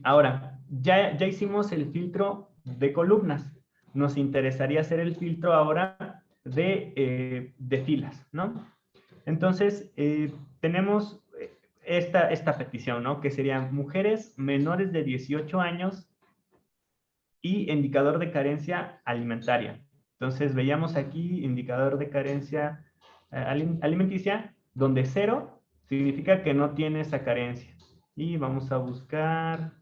Speaker 2: Ahora, ya hicimos el filtro de columnas. nos interesaría hacer el filtro ahora de filas, ¿no? Entonces, tenemos esta petición, ¿no? Que serían mujeres menores de 18 años y indicador de carencia alimentaria. Entonces, veíamos aquí indicador de carencia alimenticia, donde 0 significa que no tiene esa carencia. Y vamos a buscar...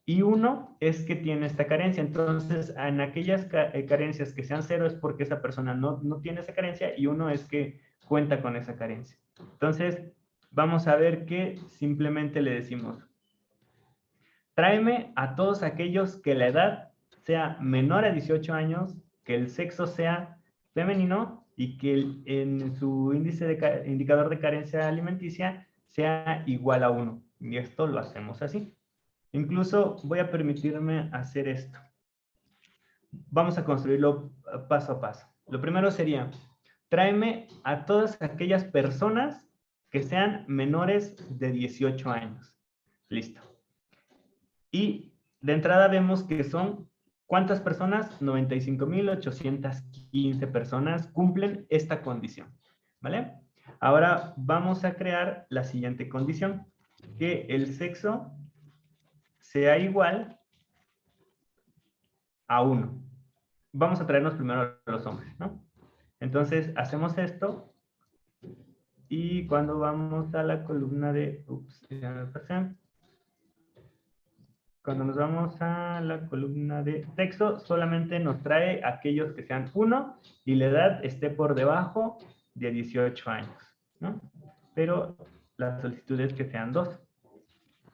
Speaker 2: Y 1 es que tiene esta carencia. Entonces, en aquellas carencias que sean 0 es porque esa persona no tiene esa carencia, y 1 es que cuenta con esa carencia. Entonces, vamos a ver que simplemente le decimos: tráeme a todos aquellos que la edad sea menor a 18 años, que el sexo sea femenino y que en su indicador de carencia alimenticia sea igual a 1. Y esto lo hacemos así. Incluso voy a permitirme hacer esto. Vamos a construirlo paso a paso. Lo primero sería: tráeme a todas aquellas personas que sean menores de 18 años. Listo. Y de entrada vemos que son, ¿cuántas personas? 95,815 personas cumplen esta condición, ¿vale? Ahora vamos a crear la siguiente condición: que el sexo sea igual a 1. Vamos a traernos primero a los hombres, ¿no? Entonces, hacemos esto, y cuando vamos a la columna de... ya me pasé. Cuando nos vamos a la columna de texto, solamente nos trae aquellos que sean 1 y la edad esté por debajo de 18 años, ¿no? Pero la solicitud es que sean 2.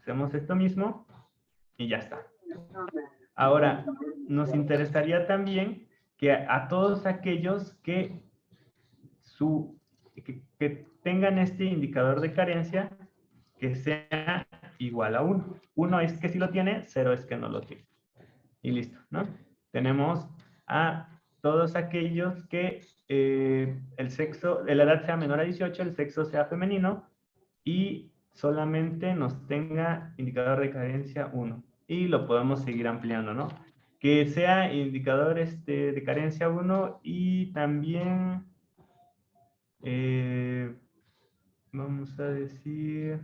Speaker 2: Hacemos esto mismo y ya está. Ahora, nos interesaría también que a todos aquellos que tengan este indicador de carencia, que sea igual a 1. 1 es que sí lo tiene, 0 es que no lo tiene. Y listo, ¿no? Tenemos a todos aquellos que el sexo, la edad sea menor a 18, el sexo sea femenino y solamente nos tenga indicador de carencia 1. Y lo podemos seguir ampliando, ¿no? Que sea indicador de carencia 1 y también vamos a decir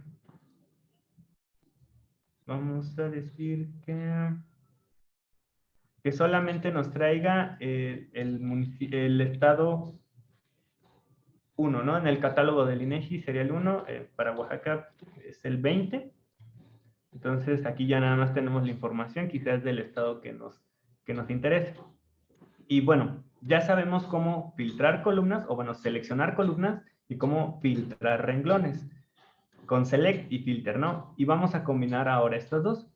Speaker 2: que solamente nos traiga el estado 1, ¿no? En el catálogo del INEGI sería el 1, para Oaxaca es el 20. Entonces aquí ya nada más tenemos la información, quizás del estado que nos interese. Y bueno, ya sabemos cómo filtrar columnas, o bueno, seleccionar columnas, y cómo filtrar renglones, con select y filter, ¿no? Y vamos a combinar ahora estos dos.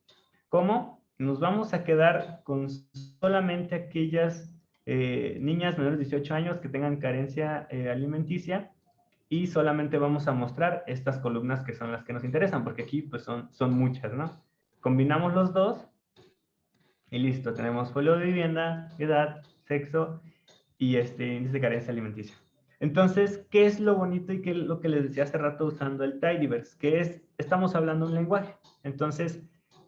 Speaker 2: ¿Cómo? Nos vamos a quedar con solamente aquellas niñas menores de 18 años que tengan carencia alimenticia, y solamente vamos a mostrar estas columnas que son las que nos interesan, porque aquí pues son muchas, ¿no? Combinamos los dos y listo, tenemos folio de vivienda, edad, sexo y índice de carencia alimenticia. Entonces, ¿qué es lo bonito y qué es lo que les decía hace rato usando el Tidyverse? Que estamos hablando un lenguaje. Entonces,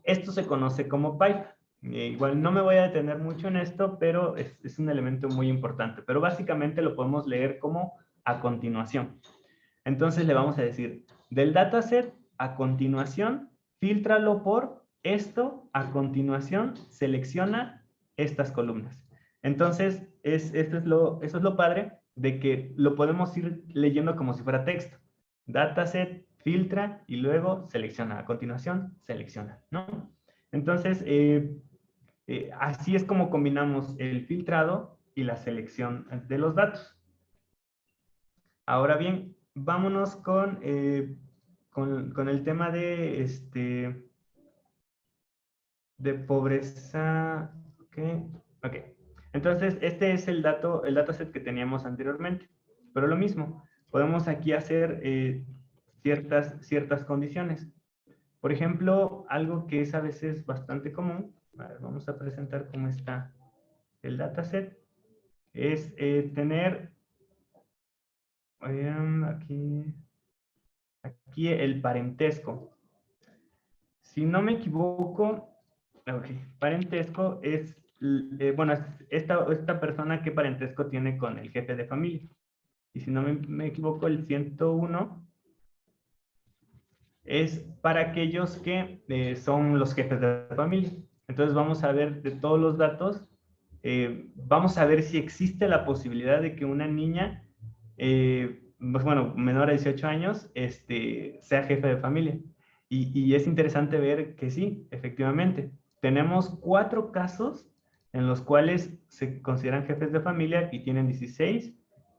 Speaker 2: esto se conoce como pipe. Igual no me voy a detener mucho en esto, pero es un elemento muy importante. Pero básicamente lo podemos leer como a continuación. Entonces le vamos a decir, del dataset a continuación, fíltralo por esto, a continuación, selecciona estas columnas. Entonces, eso es lo padre de que lo podemos ir leyendo como si fuera texto. Dataset, filtra y luego selecciona. A continuación, selecciona, ¿no? Entonces, así es como combinamos el filtrado y la selección de los datos. Ahora bien, vámonos con el tema de pobreza. Ok. Entonces, este es el dataset que teníamos anteriormente. Pero lo mismo, podemos aquí hacer ciertas condiciones. Por ejemplo, algo que es a veces bastante común, a ver, vamos a presentar cómo está el dataset, es tener aquí el parentesco. Si no me equivoco, parentesco es bueno, esta persona qué parentesco tiene con el jefe de familia. Y si no me equivoco, el 101 es para aquellos que son los jefes de familia. Entonces vamos a ver de todos los datos, vamos a ver si existe la posibilidad de que una niña, pues bueno, menor a 18 años, sea jefe de familia. Y es interesante ver que sí, efectivamente. Tenemos 4 casos en los cuales se consideran jefes de familia y tienen 16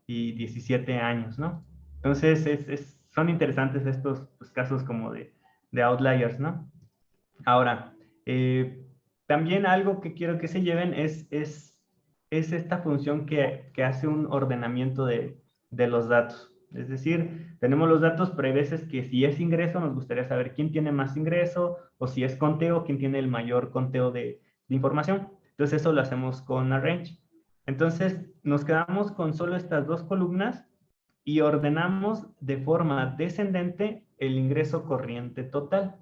Speaker 2: y 17 años, ¿no? Entonces, son interesantes estos pues, casos como de outliers, ¿no? Ahora, también algo que quiero que se lleven es esta función que hace un ordenamiento de los datos. Es decir, tenemos los datos, pero hay veces que si es ingreso, nos gustaría saber quién tiene más ingreso, o si es conteo, quién tiene el mayor conteo de información. Entonces, eso lo hacemos con arrange. Entonces, nos quedamos con solo estas 2 columnas y ordenamos de forma descendente el ingreso corriente total.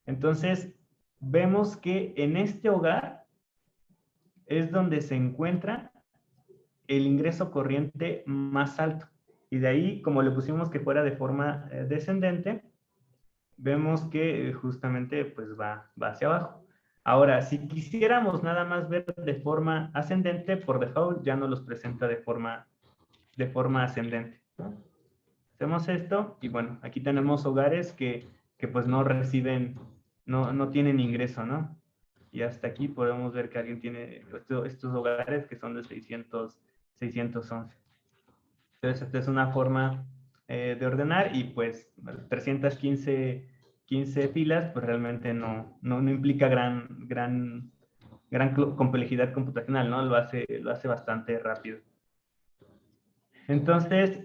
Speaker 2: Entonces, vemos que en este hogar es donde se encuentra el ingreso corriente más alto. Y de ahí, como le pusimos que fuera de forma descendente, vemos que justamente pues va hacia abajo. Ahora, si quisiéramos nada más ver de forma ascendente, por default ya nos los presenta de forma ascendente, ¿no? Hacemos esto y bueno, aquí tenemos hogares que pues no reciben, no tienen ingreso, ¿no? Y hasta aquí podemos ver que alguien tiene estos hogares que son de 611. Entonces, esta es una forma de ordenar y pues 315 filas, pues realmente no implica gran complejidad computacional, ¿no? Lo hace bastante rápido. Entonces,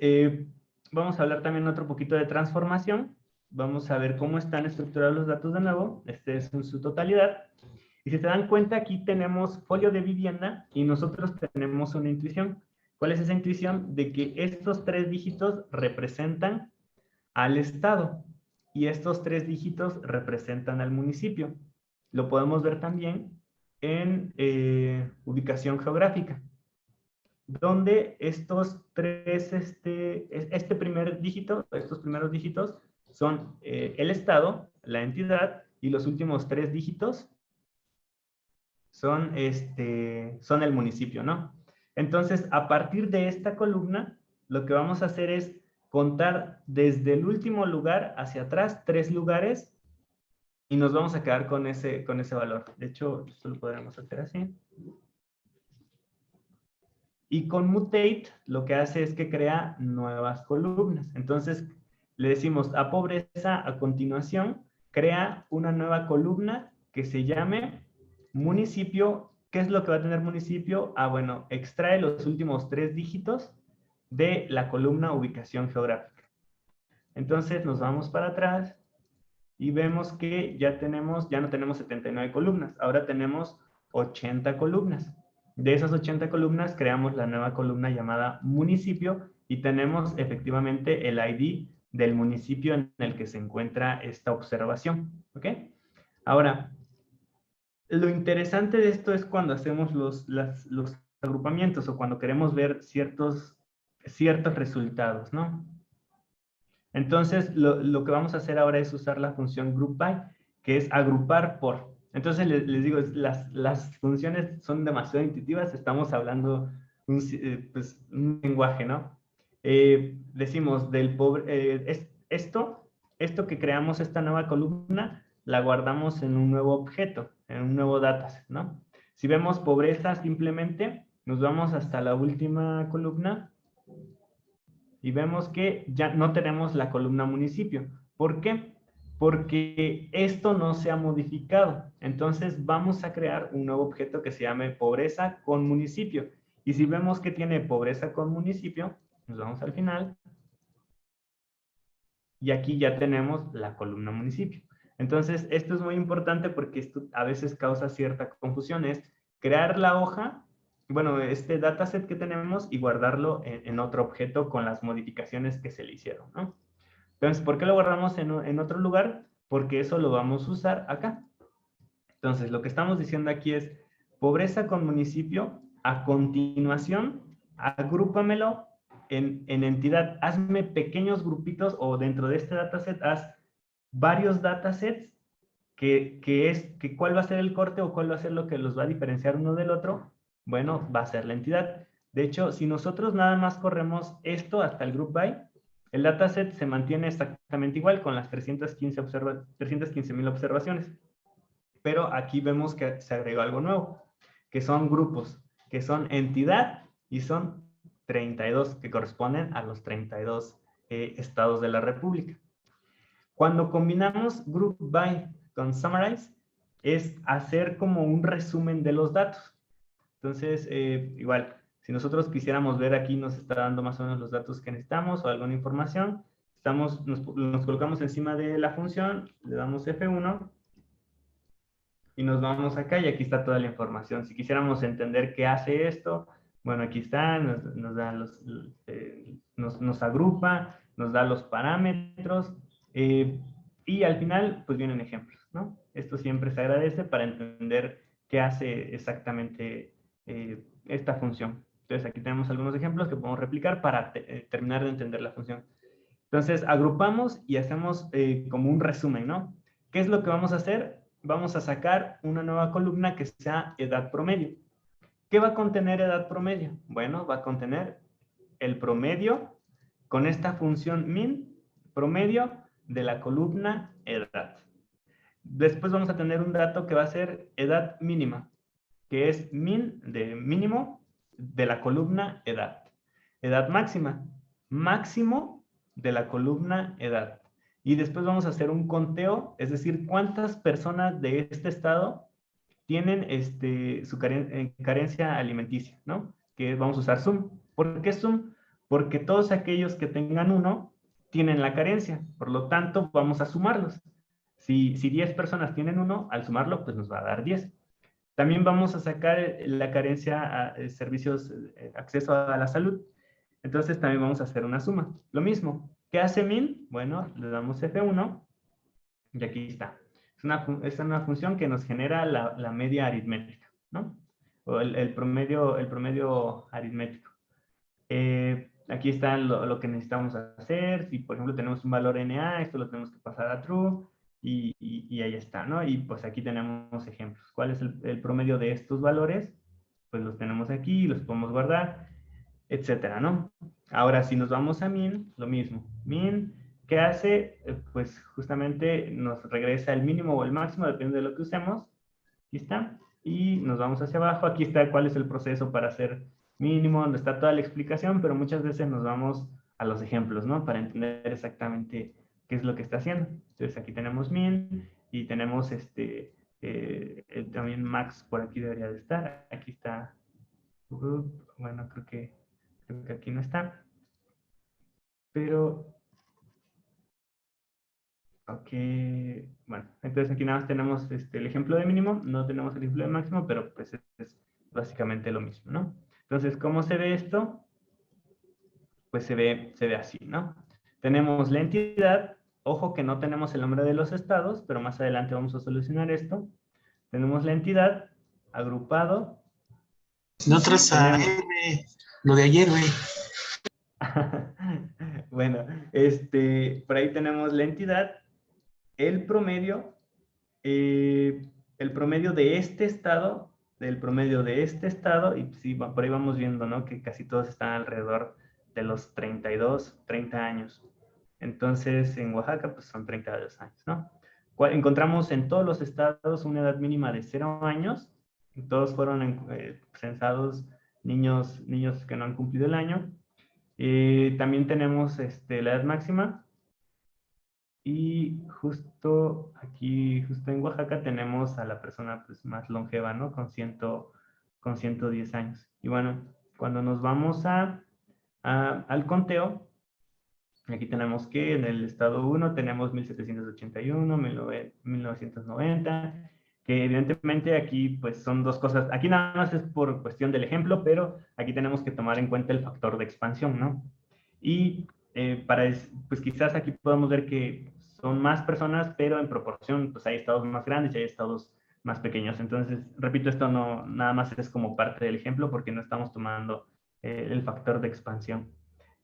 Speaker 2: vamos a hablar también otro poquito de transformación. Vamos a ver cómo están estructurados los datos de nuevo. Este es en su totalidad. Y si se dan cuenta, aquí tenemos folio de vivienda y nosotros tenemos una intuición. ¿Cuál es esa intuición? De que estos 3 dígitos representan al estado y estos 3 dígitos representan al municipio. Lo podemos ver también en ubicación geográfica, donde estos 3, este primer dígito, estos primeros dígitos son el estado, la entidad, y los últimos 3 dígitos son el municipio, ¿no? Entonces, a partir de esta columna, lo que vamos a hacer es contar desde el último lugar hacia atrás 3 lugares y nos vamos a quedar con ese valor. De hecho, esto lo podríamos hacer así. Y con mutate lo que hace es que crea nuevas columnas. Entonces, le decimos a pobreza, a continuación, crea una nueva columna que se llame municipio. ¿Qué es lo que va a tener municipio? Ah, bueno, extrae los últimos 3 dígitos de la columna ubicación geográfica. Entonces, nos vamos para atrás y vemos que ya no tenemos 79 columnas, ahora tenemos 80 columnas. De esas 80 columnas creamos la nueva columna llamada municipio y tenemos efectivamente el ID del municipio en el que se encuentra esta observación. ¿Ok? Ahora, lo interesante de esto es cuando hacemos los agrupamientos o cuando queremos ver ciertos resultados, ¿no? Entonces, lo que vamos a hacer ahora es usar la función group_by, que es agrupar por. Entonces, les digo, las funciones son demasiado intuitivas, estamos hablando pues, un lenguaje, ¿no? Decimos, esto que creamos, esta nueva columna, la guardamos en un nuevo objeto, en un nuevo dataset, ¿no? Si vemos pobreza, simplemente nos vamos hasta la última columna, y vemos que ya no tenemos la columna municipio. ¿Por qué? Porque esto no se ha modificado. Entonces vamos a crear un nuevo objeto que se llame pobreza con municipio. Y si vemos que tiene pobreza con municipio, nos vamos al final. Y aquí ya tenemos la columna municipio. Entonces, esto es muy importante porque esto a veces causa cierta confusión. Es crear la hoja, bueno, este dataset que tenemos y guardarlo en otro objeto con las modificaciones que se le hicieron, ¿no? Entonces, ¿por qué lo guardamos en otro lugar? Porque eso lo vamos a usar acá. Entonces, lo que estamos diciendo aquí es, pobreza con municipio, a continuación, agrúpamelo en entidad. Hazme pequeños grupitos o dentro de este dataset, haz varios datasets que cuál va a ser el corte o cuál va a ser lo que los va a diferenciar uno del otro. Bueno, va a ser la entidad. De hecho, si nosotros nada más corremos esto hasta el group by, el dataset se mantiene exactamente igual con las 315.000 observaciones. Pero aquí vemos que se agregó algo nuevo, que son grupos, que son entidad y son 32, que corresponden a los 32 estados de la República. Cuando combinamos group by con summarize, es hacer como un resumen de los datos. Entonces, igual, si nosotros quisiéramos ver aquí, nos está dando más o menos los datos que necesitamos o alguna información, nos colocamos encima de la función, le damos F1 y nos vamos acá y aquí está toda la información. Si quisiéramos entender qué hace esto, bueno, aquí está, nos da nos agrupa, nos da los parámetros y al final pues vienen ejemplos, ¿no? Esto siempre se agradece para entender qué hace exactamente esta función. Entonces aquí tenemos algunos ejemplos que podemos replicar para terminar de entender la función. Entonces agrupamos y hacemos como un resumen, ¿no? ¿Qué es lo que vamos a hacer? Vamos a sacar una nueva columna que sea edad promedio. ¿Qué va a contener edad promedio? Bueno, va a contener el promedio con esta función min, promedio de la columna edad. Después vamos a tener un dato que va a ser edad mínima, que es min de mínimo de la columna edad. Edad máxima, máximo de la columna edad. Y después vamos a hacer un conteo, es decir, cuántas personas de este estado tienen su carencia alimenticia, ¿no? Que vamos a usar sum. ¿Por qué sum? Porque todos aquellos que tengan 1 tienen la carencia, por lo tanto vamos a sumarlos. Si 10 personas tienen 1, al sumarlo pues nos va a dar 10. También vamos a sacar la carencia a servicios, acceso a la salud. Entonces también vamos a hacer una suma. Lo mismo, ¿qué hace min? Bueno, le damos F1 y aquí está. Es una función que nos genera la media aritmética, ¿no? O el promedio aritmético. Aquí está lo que necesitamos hacer. Si, por ejemplo, tenemos un valor NA, esto lo tenemos que pasar a true y ahí está, ¿no? Y pues aquí tenemos ejemplos. ¿Cuál es el promedio de estos valores? Pues los tenemos aquí, los podemos guardar, etcétera, ¿no? Ahora, si nos vamos a min, lo mismo. Min, ¿qué hace? Pues justamente nos regresa el mínimo o el máximo, depende de lo que usemos. Aquí está. Y nos vamos hacia abajo. Aquí está cuál es el proceso para hacer mínimo, donde está toda la explicación, pero muchas veces nos vamos a los ejemplos, ¿no? Para entender exactamente qué es lo que está haciendo. Entonces aquí tenemos min y tenemos también max por aquí debería de estar. Aquí está. Bueno, creo que aquí no está. Pero, ok, bueno, entonces aquí nada más tenemos el ejemplo de mínimo, no tenemos el ejemplo de máximo, pero pues es básicamente lo mismo, ¿no? Entonces, ¿cómo se ve esto? Pues se ve así, ¿no? Tenemos la entidad, ojo que no tenemos el nombre de los estados, pero más adelante vamos a solucionar esto. Tenemos la entidad, agrupado.
Speaker 5: No traes a lo de ayer, güey.
Speaker 2: Bueno, por ahí tenemos la entidad, el promedio de este estado, del promedio de este estado, y sí, por ahí vamos viendo, ¿no? Que casi todos están alrededor de los 32, 30 años. Entonces, en Oaxaca, pues son 32 años, ¿no? Encontramos en todos los estados una edad mínima de 0 años, y todos fueron censados niños que no han cumplido el año. También tenemos la edad máxima. Y justo aquí, justo en Oaxaca, tenemos a la persona pues, más longeva, ¿no? Con 110 años. Y bueno, cuando nos vamos al conteo, aquí tenemos que en el estado 1 tenemos 1781, 1990, que evidentemente aquí pues son dos cosas. Aquí nada más es por cuestión del ejemplo, pero aquí tenemos que tomar en cuenta el factor de expansión, ¿no? Y pues quizás aquí podemos ver que son más personas, pero en proporción, pues hay estados más grandes y hay estados más pequeños. Entonces, repito, esto no nada más es como parte del ejemplo porque no estamos tomando el factor de expansión.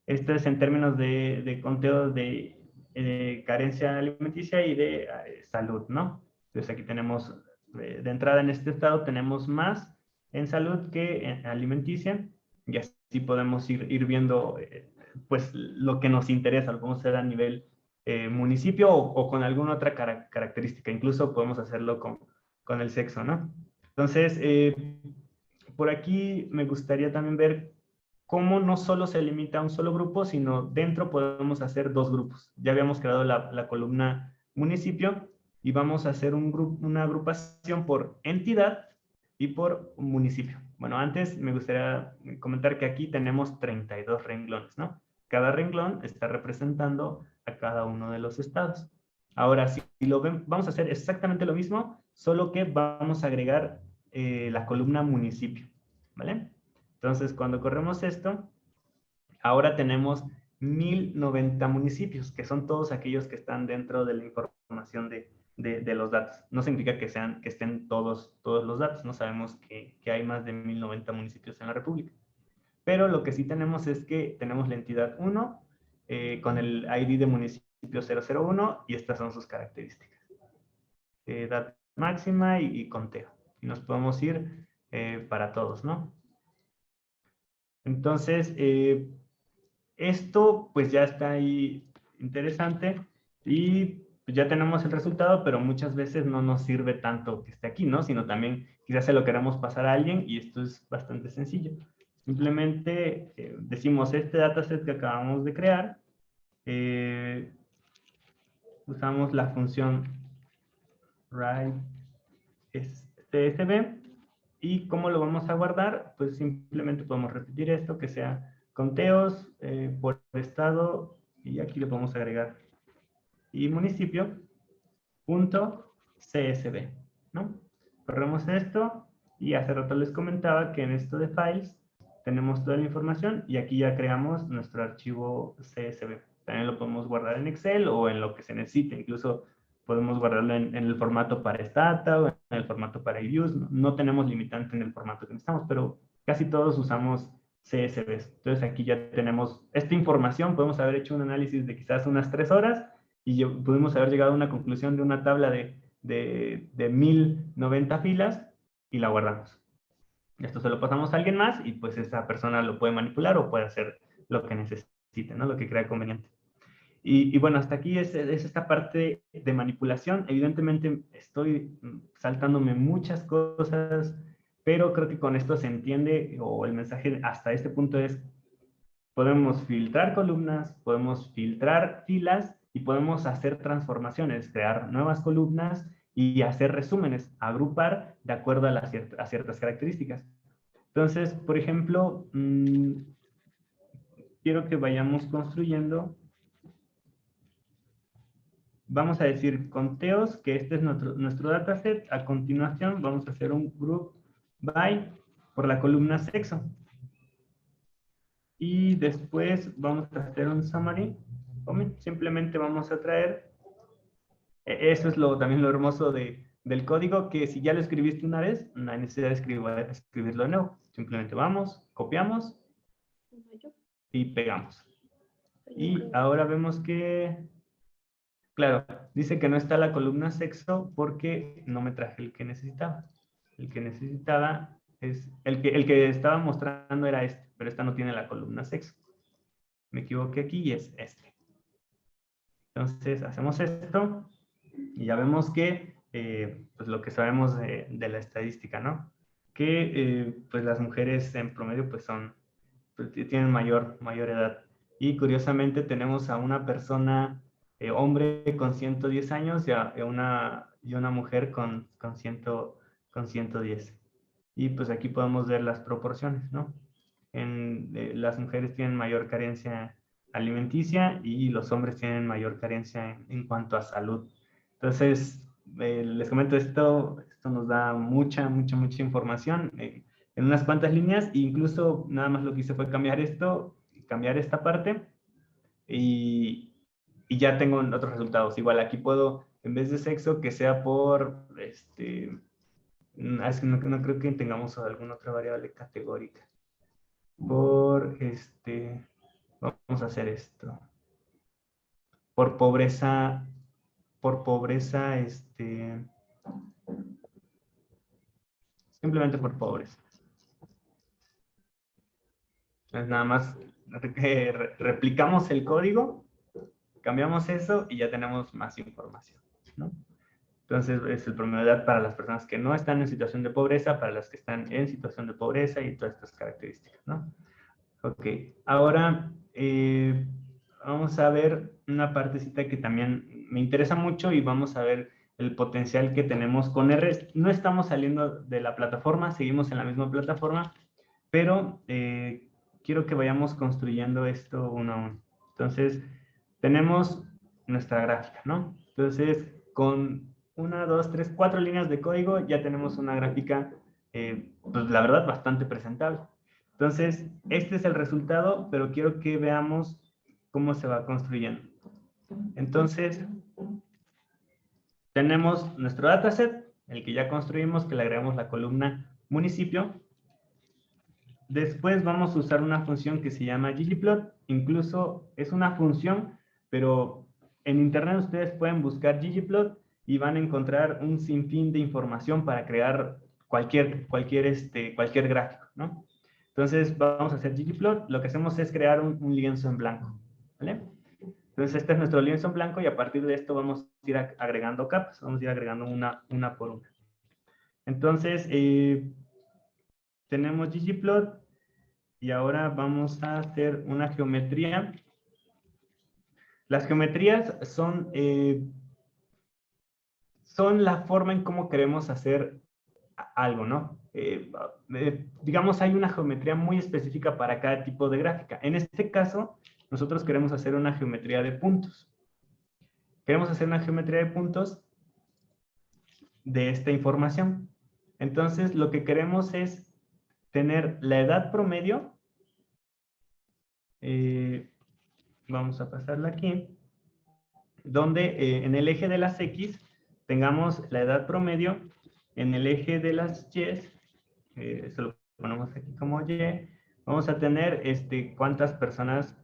Speaker 2: Esto es en términos de conteo de carencia alimenticia y de salud, ¿no? Entonces aquí tenemos, de entrada en este estado, tenemos más en salud que en alimenticia, y así podemos ir viendo pues lo que nos interesa, lo podemos hacer a nivel municipio o con alguna otra característica, incluso podemos hacerlo con el sexo, ¿no? Entonces, por aquí me gustaría también ver cómo no solo se limita a un solo grupo, sino dentro podemos hacer dos grupos. Ya habíamos creado la columna municipio y vamos a hacer una agrupación por entidad y por municipio. Bueno, antes me gustaría comentar que aquí tenemos 32 renglones, ¿no? Cada renglón está representando a cada uno de los estados. Ahora, si lo ven, vamos a hacer exactamente lo mismo, solo que vamos a agregar la columna municipio, ¿vale? Entonces, cuando corremos esto, ahora tenemos 1090 municipios, que son todos aquellos que están dentro de la información de los datos. No significa que estén todos los datos, no sabemos que hay más de 1090 municipios en la República. Pero lo que sí tenemos es que tenemos la entidad 1 con el ID de municipio 001 y estas son sus características. Edad máxima y conteo. Y nos podemos ir para todos, ¿no? Entonces, esto pues ya está ahí interesante y pues, ya tenemos el resultado, pero muchas veces no nos sirve tanto que esté aquí, ¿no? Sino también quizás se lo queramos pasar a alguien y esto es bastante sencillo. Simplemente decimos este dataset que acabamos de crear, usamos la función write csv y cómo lo vamos a guardar, pues simplemente podemos repetir esto, que sea conteos por estado, y aquí le podemos agregar y municipio punto csv, ¿no? Corremos esto y hace rato les comentaba que en esto de files tenemos toda la información y aquí ya creamos nuestro archivo csv. También lo podemos guardar en Excel o en lo que se necesite, incluso podemos guardarlo en el formato para Stata o en el formato para iViews. No tenemos limitante en el formato que necesitamos, pero casi todos usamos CSVs. Entonces aquí ya tenemos esta información, podemos haber hecho un análisis de quizás unas 3 horas y pudimos haber llegado a una conclusión de una tabla de 1090 filas y la guardamos. Esto se lo pasamos a alguien más y pues esa persona lo puede manipular o puede hacer lo que necesite, ¿no? Lo que crea conveniente. Y bueno, hasta aquí es esta parte de manipulación. Evidentemente estoy saltándome muchas cosas, pero creo que con esto se entiende, o el mensaje hasta este punto es, podemos filtrar columnas, podemos filtrar filas y podemos hacer transformaciones, crear nuevas columnas y hacer resúmenes, agrupar de acuerdo a ciertas características. Entonces, por ejemplo, quiero que vayamos construyendo. Vamos a decir conteos, que este es nuestro dataset. A continuación vamos a hacer un group by por la columna sexo. Y después vamos a hacer un summary. Simplemente vamos a traer, eso es también lo hermoso del código, que si ya lo escribiste una vez, no hay necesidad de escribirlo de nuevo. Simplemente vamos, copiamos y pegamos. Y ahora vemos que, claro, dice que no está la columna sexo porque no me traje el que necesitaba. El que necesitaba es, el que estaba mostrando era este, pero esta no tiene la columna sexo. Me equivoqué aquí y es este. Entonces hacemos esto y ya vemos que, pues lo que sabemos de la estadística, ¿no? Que pues las mujeres en promedio pues tienen mayor edad. Y curiosamente tenemos a una persona, hombre con 110 años y una mujer con 110. Y pues aquí podemos ver las proporciones, ¿no? Las mujeres tienen mayor carencia alimenticia y los hombres tienen mayor carencia en cuanto a salud. Entonces, les comento esto nos da mucha información en unas cuantas líneas, e incluso nada más lo que hice fue cambiar esta parte y ya tengo otros resultados. Igual aquí puedo, en vez de sexo, que sea por Es que no creo que tengamos alguna otra variable categórica. Vamos a hacer esto. Por pobreza, simplemente por pobreza. Entonces nada más replicamos el código, cambiamos eso y ya tenemos más información, ¿no? Entonces es el promedio de edad para las personas que no están en situación de pobreza, para las que están en situación de pobreza y todas estas características, ¿no? Ok, ahora vamos a ver una partecita que también me interesa mucho y vamos a ver el potencial que tenemos con R. No estamos saliendo de la plataforma, seguimos en la misma plataforma, pero quiero que vayamos construyendo esto uno a uno. Entonces, tenemos nuestra gráfica, ¿no? Entonces, con 1, 2, 3, 4 líneas de código ya tenemos una gráfica, pues la verdad, bastante presentable. Entonces, este es el resultado, pero quiero que veamos cómo se va construyendo. Entonces, tenemos nuestro dataset, el que ya construimos, que le agregamos la columna municipio. Después vamos a usar una función que se llama ggplot. Incluso es una función, pero en internet ustedes pueden buscar ggplot y van a encontrar un sinfín de información para crear cualquier gráfico, ¿no? Entonces vamos a hacer ggplot. Lo que hacemos es crear un lienzo en blanco, ¿vale? Entonces este es nuestro lienzo en blanco y a partir de esto vamos a ir agregando capas. Vamos a ir agregando una por una. Entonces tenemos ggplot. Y ahora vamos a hacer una geometría. Las geometrías son la forma en cómo queremos hacer algo, ¿no? Digamos, hay una geometría muy específica para cada tipo de gráfica. En este caso, nosotros queremos hacer una geometría de puntos. Queremos hacer una geometría de puntos de esta información. Entonces, lo que queremos es tener la edad promedio. Vamos a pasarla aquí, donde en el eje de las X tengamos la edad promedio, en el eje de las Y, eso lo ponemos aquí como Y, vamos a tener cuántas personas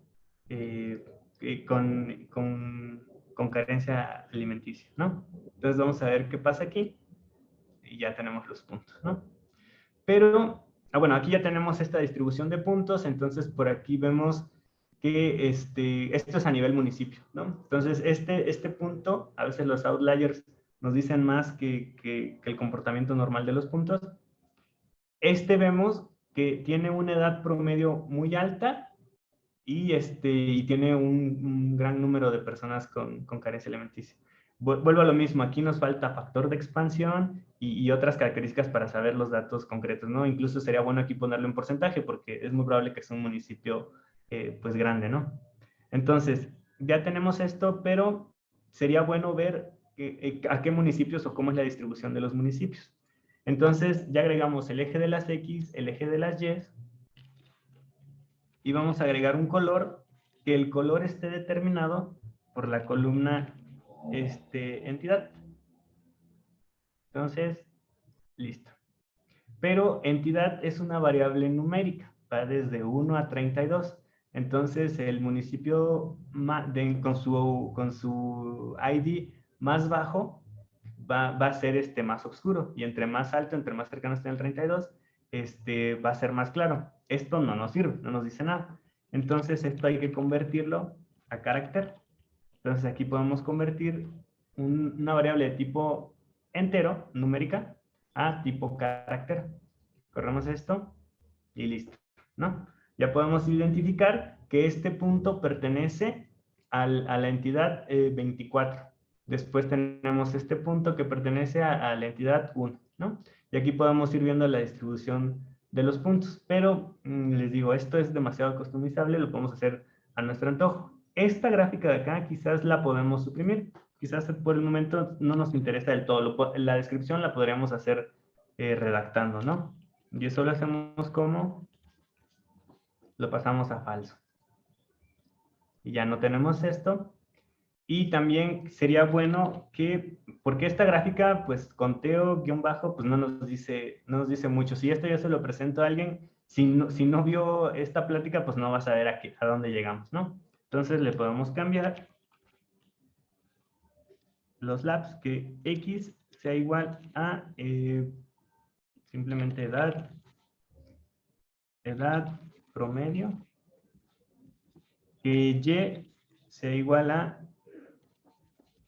Speaker 2: con carencia alimenticia, ¿no? Entonces vamos a ver qué pasa aquí y ya tenemos los puntos, ¿no? Pero, bueno, aquí ya tenemos esta distribución de puntos, entonces por aquí vemos que esto es a nivel municipio, ¿no? Entonces, este punto, a veces los outliers nos dicen más que el comportamiento normal de los puntos. Vemos que tiene una edad promedio muy alta y tiene un gran número de personas con carencia alimenticia. Vuelvo a lo mismo, aquí nos falta factor de expansión y otras características para saber los datos concretos, ¿no? Incluso sería bueno aquí ponerle un porcentaje porque es muy probable que sea un municipio pues grande, ¿no? Entonces, ya tenemos esto, pero sería bueno ver a qué municipios o cómo es la distribución de los municipios. Entonces, ya agregamos el eje de las X, el eje de las Y, y vamos a agregar un color, que el color esté determinado por la columna entidad. Entonces, listo. Pero entidad es una variable numérica, va desde 1 a 32. Entonces, el municipio con su ID más bajo va a ser más oscuro. Y entre más alto, entre más cercano esté al 32, va a ser más claro. Esto no nos sirve, no nos dice nada. Entonces, esto hay que convertirlo a carácter. Entonces, aquí podemos convertir una variable de tipo entero, numérica, a tipo carácter. Corremos esto y listo, ¿no? Ya podemos identificar que este punto pertenece a la entidad 24. Después tenemos este punto que pertenece a la entidad 1, ¿no? Y aquí podemos ir viendo la distribución de los puntos, pero les digo, esto es demasiado customizable, lo podemos hacer a nuestro antojo. Esta gráfica de acá quizás la podemos suprimir, quizás por el momento no nos interesa del todo, la descripción la podríamos hacer redactando, ¿no? Y eso lo hacemos como, lo pasamos a falso. Y ya no tenemos esto. Y también sería bueno que, porque esta gráfica, pues conteo guión bajo, pues no nos dice mucho. Si esto yo se lo presento a alguien, si no vio esta plática, pues no va a saber a dónde llegamos, ¿no? Entonces le podemos cambiar los labs, que X sea igual a simplemente edad promedio, que Y sea igual a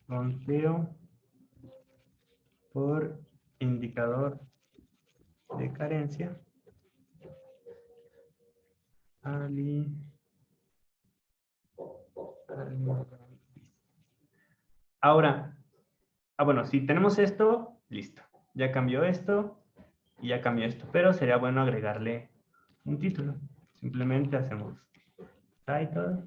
Speaker 2: conteo por indicador de carencia. Ahora, bueno, si tenemos esto, listo. Ya cambió esto y ya cambió esto, pero sería bueno agregarle un título. Simplemente hacemos title,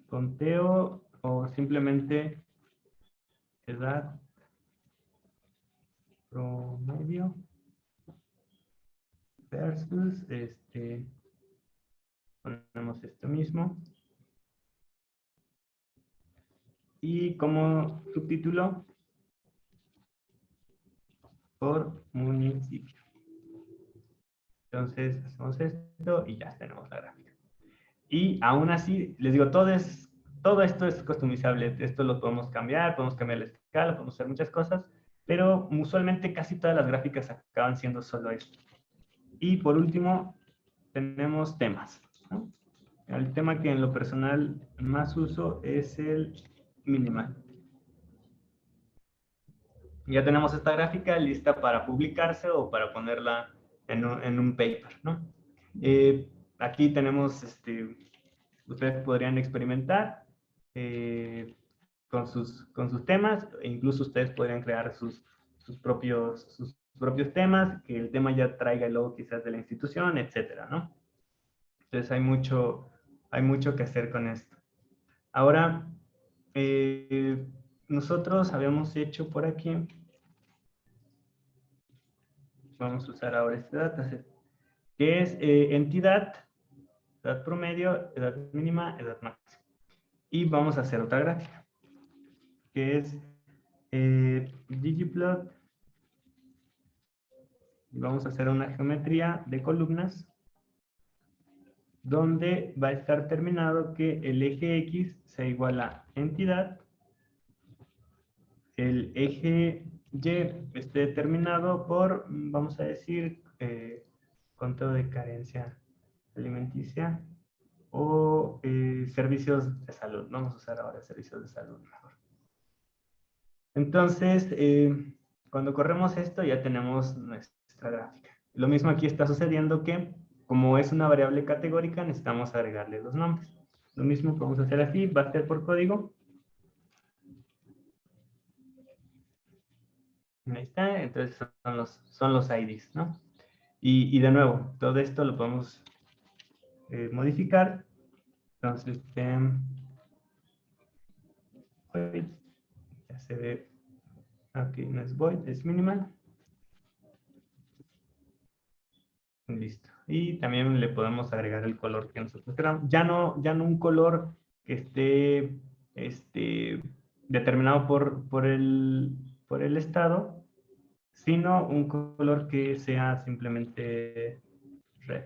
Speaker 2: conteo o simplemente edad promedio versus ponemos esto mismo. Y como subtítulo, por municipio. Entonces, hacemos esto y ya tenemos la gráfica. Y aún así, les digo, todo esto es customizable. Esto lo podemos cambiar la escala, podemos hacer muchas cosas, pero usualmente casi todas las gráficas acaban siendo solo esto. Y por último, tenemos temas, ¿no? El tema que en lo personal más uso es el minimal. Ya tenemos esta gráfica lista para publicarse o para ponerla en un paper, ¿no? Aquí tenemos, ustedes podrían experimentar con sus temas, e incluso ustedes podrían crear sus propios temas, que el tema ya traiga el logo quizás de la institución, etcétera, ¿no? Entonces hay mucho que hacer con esto. Ahora, nosotros habíamos hecho por aquí, vamos a usar ahora este dataset, que es entidad, edad promedio, edad mínima, edad máxima. Y vamos a hacer otra gráfica, que es ggplot. Y vamos a hacer una geometría de columnas, donde va a estar terminado que el eje X sea igual a entidad, el eje Y esté determinado por, vamos a decir, conteo de carencia alimenticia o servicios de salud. Vamos a usar ahora servicios de salud mejor. Entonces, cuando corremos esto ya tenemos nuestra gráfica. Lo mismo aquí está sucediendo que, como es una variable categórica, necesitamos agregarle los nombres. Lo mismo podemos hacer aquí, va a ser por código. Ahí está, entonces son los IDs, ¿no? Y de nuevo, todo esto lo podemos modificar. Entonces, ya se ve, aquí no es void, es minimal. Listo. Y también le podemos agregar el color que nosotros queramos. Ya no un color que esté determinado por el estado, sino un color que sea simplemente red.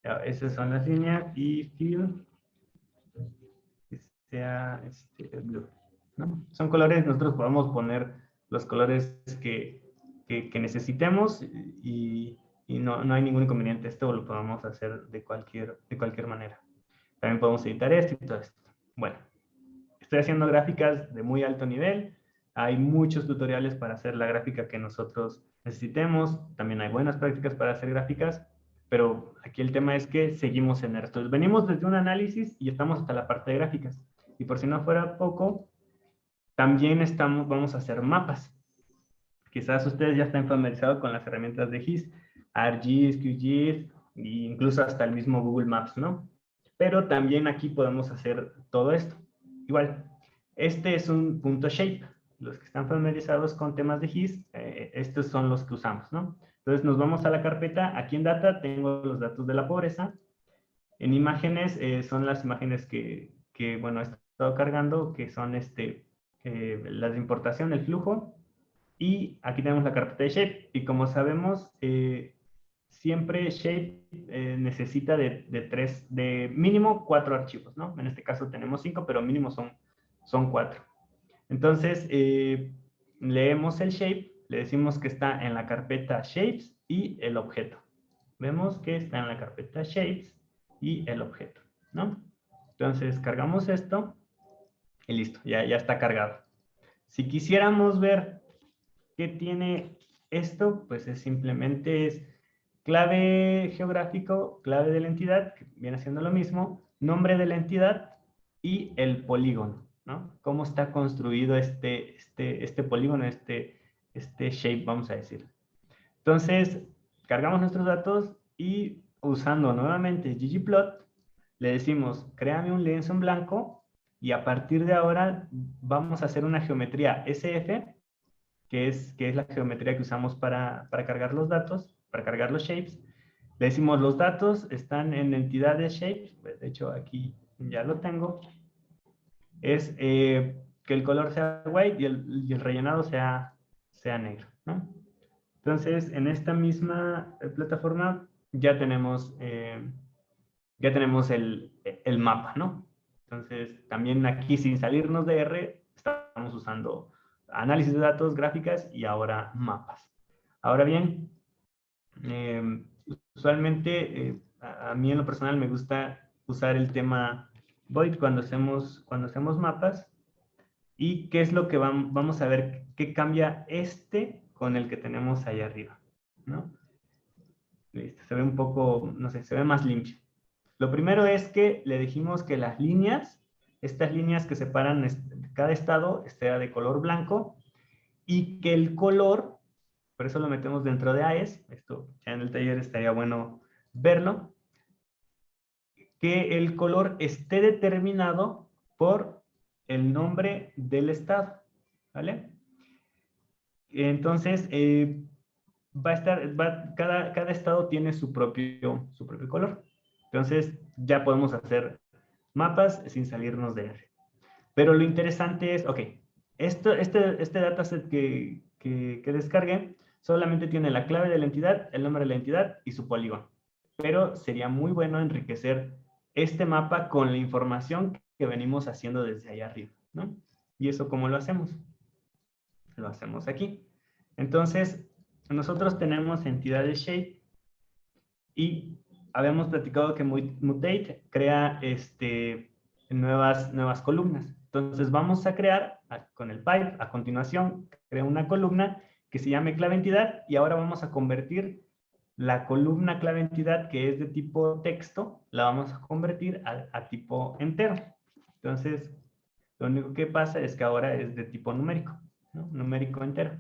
Speaker 2: Ya, esas son las líneas y fill que sea blue, ¿no? Son colores, nosotros podemos poner los colores que necesitemos y no hay ningún inconveniente. Esto lo podemos hacer de cualquier manera. También podemos editar esto y todo esto. Bueno, estoy haciendo gráficas de muy alto nivel. Hay muchos tutoriales para hacer la gráfica que nosotros necesitemos. También hay buenas prácticas para hacer gráficas, pero aquí el tema es que seguimos en esto. Venimos desde un análisis y estamos hasta la parte de gráficas. Y por si no fuera poco, también vamos a hacer mapas. Quizás ustedes ya están familiarizados con las herramientas de GIS, ArcGIS, QGIS, e incluso hasta el mismo Google Maps, ¿no? Pero también aquí podemos hacer todo esto. Igual, este es un punto shape. Los que están familiarizados con temas de GIS, estos son los que usamos, ¿no? Entonces nos vamos a la carpeta. Aquí en Data tengo los datos de la pobreza. En imágenes son las imágenes que, bueno, he estado cargando, que son las de importación, el flujo. Y aquí tenemos la carpeta de Shape. Y como sabemos, siempre Shape necesita de mínimo 4 archivos, ¿no? En este caso tenemos 5, pero mínimo son 4. Entonces, leemos el Shape, le decimos que está en la carpeta Shapes y el objeto. Vemos que está en la carpeta Shapes y el objeto, ¿no? Entonces, cargamos esto y listo, ya está cargado. Si quisiéramos ver qué tiene esto, pues simplemente es clave geográfico, clave de la entidad, que viene siendo lo mismo, nombre de la entidad y el polígono, ¿no? Cómo está construido este polígono, este shape, vamos a decir. Entonces, cargamos nuestros datos y usando nuevamente ggplot, le decimos, créame un lienzo en blanco y a partir de ahora vamos a hacer una geometría SF, que es la geometría que usamos para cargar los datos, para cargar los shapes. Le decimos, los datos están en entidades shapes, pues, de hecho aquí ya lo tengo. Es que el color sea white y el rellenado sea negro, ¿no? Entonces, en esta misma plataforma ya tenemos el mapa, ¿no? Entonces, también aquí, sin salirnos de R, estamos usando análisis de datos, gráficas y ahora mapas. Ahora bien, usualmente a mí en lo personal me gusta usar el tema void cuando hacemos mapas. ¿Y qué es lo que vamos a ver? ¿Qué cambia con el que tenemos ahí arriba? ¿No? Listo, se ve un poco, no sé, se ve más limpio. Lo primero es que le dijimos que las líneas, estas líneas que separan cada estado, sea de color blanco y que el color, por eso lo metemos dentro de AES, esto ya en el taller estaría bueno verlo, que el color esté determinado por el nombre del estado, ¿vale? Entonces, cada estado tiene su propio color. Entonces, ya podemos hacer mapas sin salirnos de R. Pero lo interesante es, ok, este dataset que descargué solamente tiene la clave de la entidad, el nombre de la entidad y su polígono. Pero sería muy bueno enriquecer este mapa con la información que venimos haciendo desde allá arriba, ¿no? ¿Y eso cómo lo hacemos? Lo hacemos aquí. Entonces, nosotros tenemos entidades shape y habíamos platicado que Mutate crea nuevas columnas. Entonces, vamos a crear con el pipe, a continuación, creo una columna que se llame clave entidad y ahora vamos a convertir la columna clave entidad que es de tipo texto, la vamos a convertir a tipo entero. Entonces, lo único que pasa es que ahora es de tipo numérico, ¿no? Numérico entero.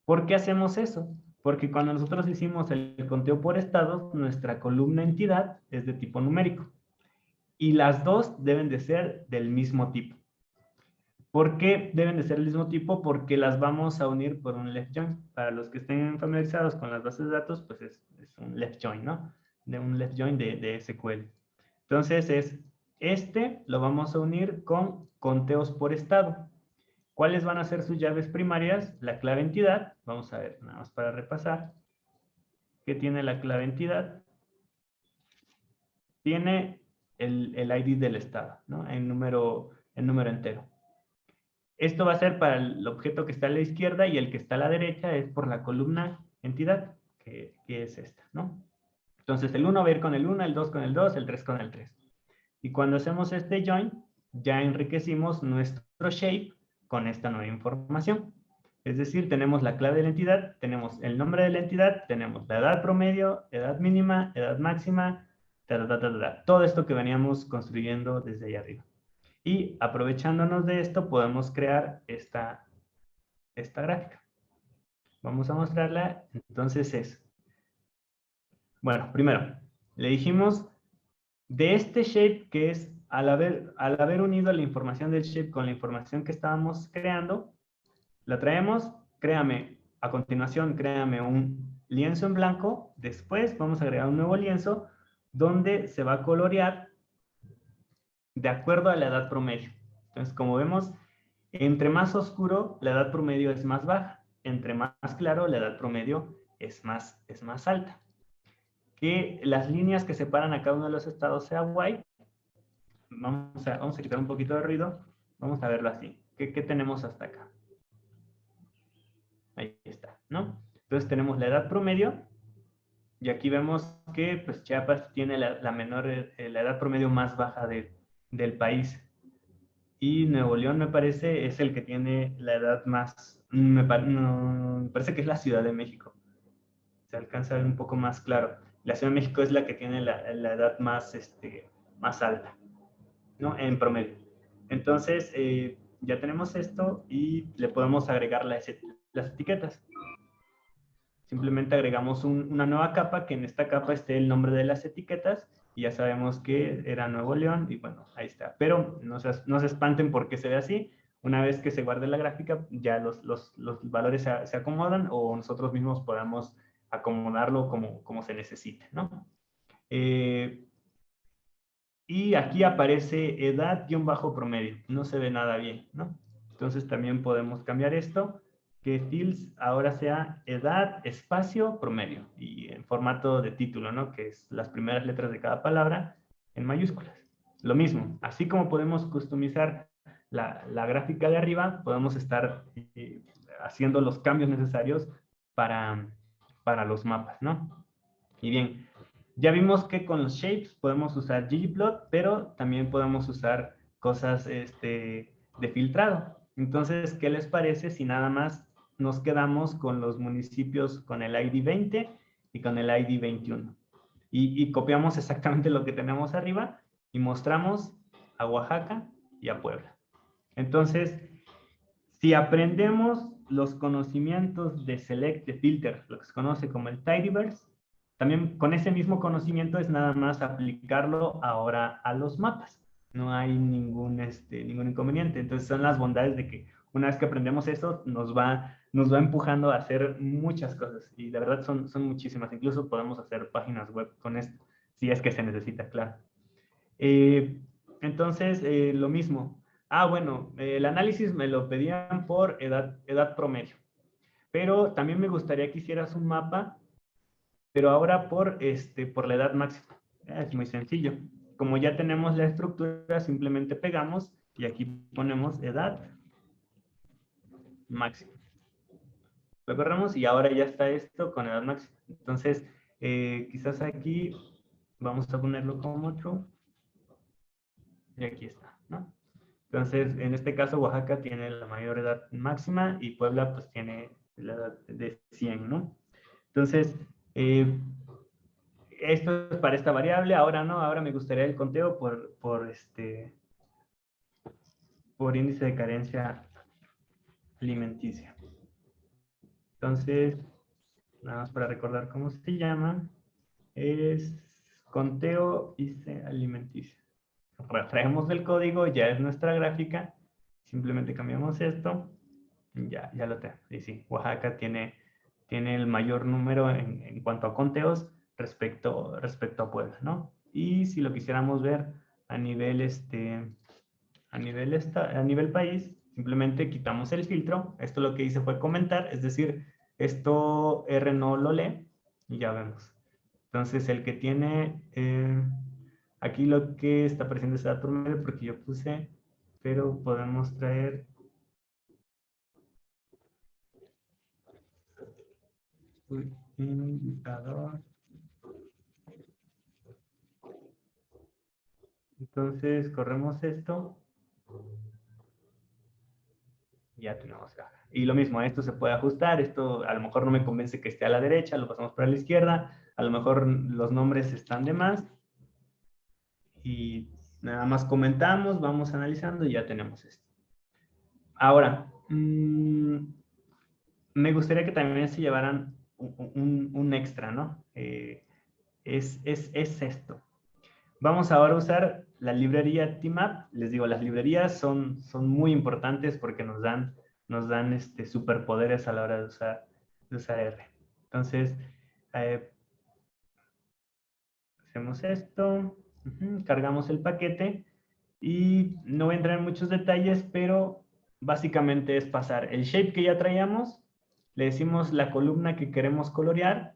Speaker 2: ¿Por qué hacemos eso? Porque cuando nosotros hicimos el conteo por estados, nuestra columna entidad es de tipo numérico. Y las dos deben de ser del mismo tipo. ¿Por qué deben de ser del mismo tipo? Porque las vamos a unir por un left join. Para los que estén familiarizados con las bases de datos, pues es un left join, ¿no? De un left join de SQL. Entonces lo vamos a unir con conteos por estado. ¿Cuáles van a ser sus llaves primarias? La clave entidad. Vamos a ver, nada más para repasar. ¿Qué tiene la clave entidad? Tiene el ID del estado, ¿no? En número entero. Esto va a ser para el objeto que está a la izquierda y el que está a la derecha es por la columna entidad, que es esta, ¿no? Entonces el 1 va a ir con el 1, el 2 con el 2, el 3 con el 3. Y cuando hacemos este join, ya enriquecimos nuestro shape con esta nueva información. Es decir, tenemos la clave de la entidad, tenemos el nombre de la entidad, tenemos la edad promedio, edad mínima, edad máxima, todo esto que veníamos construyendo desde ahí arriba. Y aprovechándonos de esto, podemos crear esta gráfica. Vamos a mostrarla. Entonces bueno, primero, le dijimos de este shape que es al haber unido la información del shape con la información que estábamos creando, la traemos, a continuación créame un lienzo en blanco, después vamos a agregar un nuevo lienzo donde se va a colorear de acuerdo a la edad promedio. Entonces, como vemos, entre más oscuro, la edad promedio es más baja. Entre más claro, la edad promedio es más alta. Que las líneas que separan a cada uno de los estados sea white. Vamos a quitar un poquito de ruido. Vamos a verlo así. ¿Qué tenemos hasta acá? Ahí está, ¿no? Entonces tenemos la edad promedio. Y aquí vemos que pues, Chiapas tiene la edad promedio más baja del país. Y Nuevo León, me parece, es el que tiene la edad más... me parece que es la Ciudad de México. Se alcanza a ver un poco más claro. La Ciudad de México es la que tiene la edad más alta, ¿no? En promedio. Entonces, ya tenemos esto y le podemos agregar las etiquetas. Simplemente agregamos una nueva capa, que en esta capa esté el nombre de las etiquetas, y ya sabemos que era Nuevo León, y bueno, ahí está. Pero no se espanten porque se ve así. Una vez que se guarde la gráfica, ya los valores se acomodan, o nosotros mismos podamos acomodarlo como se necesite, ¿no? Y aquí aparece edad-promedio. No se ve nada bien, ¿no? Entonces también podemos cambiar esto, que fields ahora sea edad, espacio, promedio, y en formato de título, ¿no? Que es las primeras letras de cada palabra en mayúsculas. Lo mismo, así como podemos customizar la gráfica de arriba, podemos estar haciendo los cambios necesarios para los mapas, ¿no? Y bien, ya vimos que con los shapes podemos usar ggplot, pero también podemos usar cosas de filtrado. Entonces, ¿qué les parece si nada más nos quedamos con los municipios con el ID 20 y con el ID 21? Y copiamos exactamente lo que tenemos arriba y mostramos a Oaxaca y a Puebla. Entonces, si aprendemos los conocimientos de select, de filter, lo que se conoce como el tidyverse, también con ese mismo conocimiento es nada más aplicarlo ahora a los mapas. No hay ningún inconveniente. Entonces son las bondades de que una vez que aprendemos eso, nos va empujando a hacer muchas cosas. Y de verdad son muchísimas. Incluso podemos hacer páginas web con esto, si es que se necesita, claro. Entonces, lo mismo. Bueno, el análisis me lo pedían por edad promedio. Pero también me gustaría que hicieras un mapa, pero ahora por la edad máxima. Es muy sencillo. Como ya tenemos la estructura, simplemente pegamos y aquí ponemos edad máxima. Lo corremos y ahora ya está esto con edad máxima. Entonces, quizás aquí vamos a ponerlo como otro. Y aquí está, ¿no? Entonces, en este caso, Oaxaca tiene la mayor edad máxima y Puebla, pues, tiene la edad de 100, ¿no? Entonces, esto es para esta variable. Ahora no, ahora me gustaría el conteo por índice de carencia alimenticia. Entonces, nada más para recordar cómo se llama, es conteo índice alimenticia. Traemos el código, ya es nuestra gráfica, simplemente cambiamos esto, ya lo tengo. Y sí, Oaxaca tiene el mayor número en cuanto a conteos respecto a Puebla, ¿no? Y si lo quisiéramos ver a nivel país, simplemente quitamos el filtro. Esto lo que hice fue comentar, es decir, esto R no lo lee y ya vemos. Entonces, el que tiene aquí lo que está apareciendo es edad promedio porque yo puse, pero podemos traer indicador. Entonces, corremos esto. Ya tenemos acá. Y lo mismo, esto se puede ajustar, esto a lo mejor no me convence que esté a la derecha, lo pasamos para la izquierda, a lo mejor los nombres están de más. Y nada más comentamos, vamos analizando y ya tenemos esto. Ahora, me gustaría que también se llevaran un extra, ¿no? Es esto. Vamos ahora a usar la librería TMAP. Les digo, las librerías son muy importantes porque nos dan superpoderes a la hora de usar R. Entonces, Hacemos esto, cargamos el paquete y no voy a entrar en muchos detalles, pero básicamente es pasar el shape que ya traíamos, le decimos la columna que queremos colorear,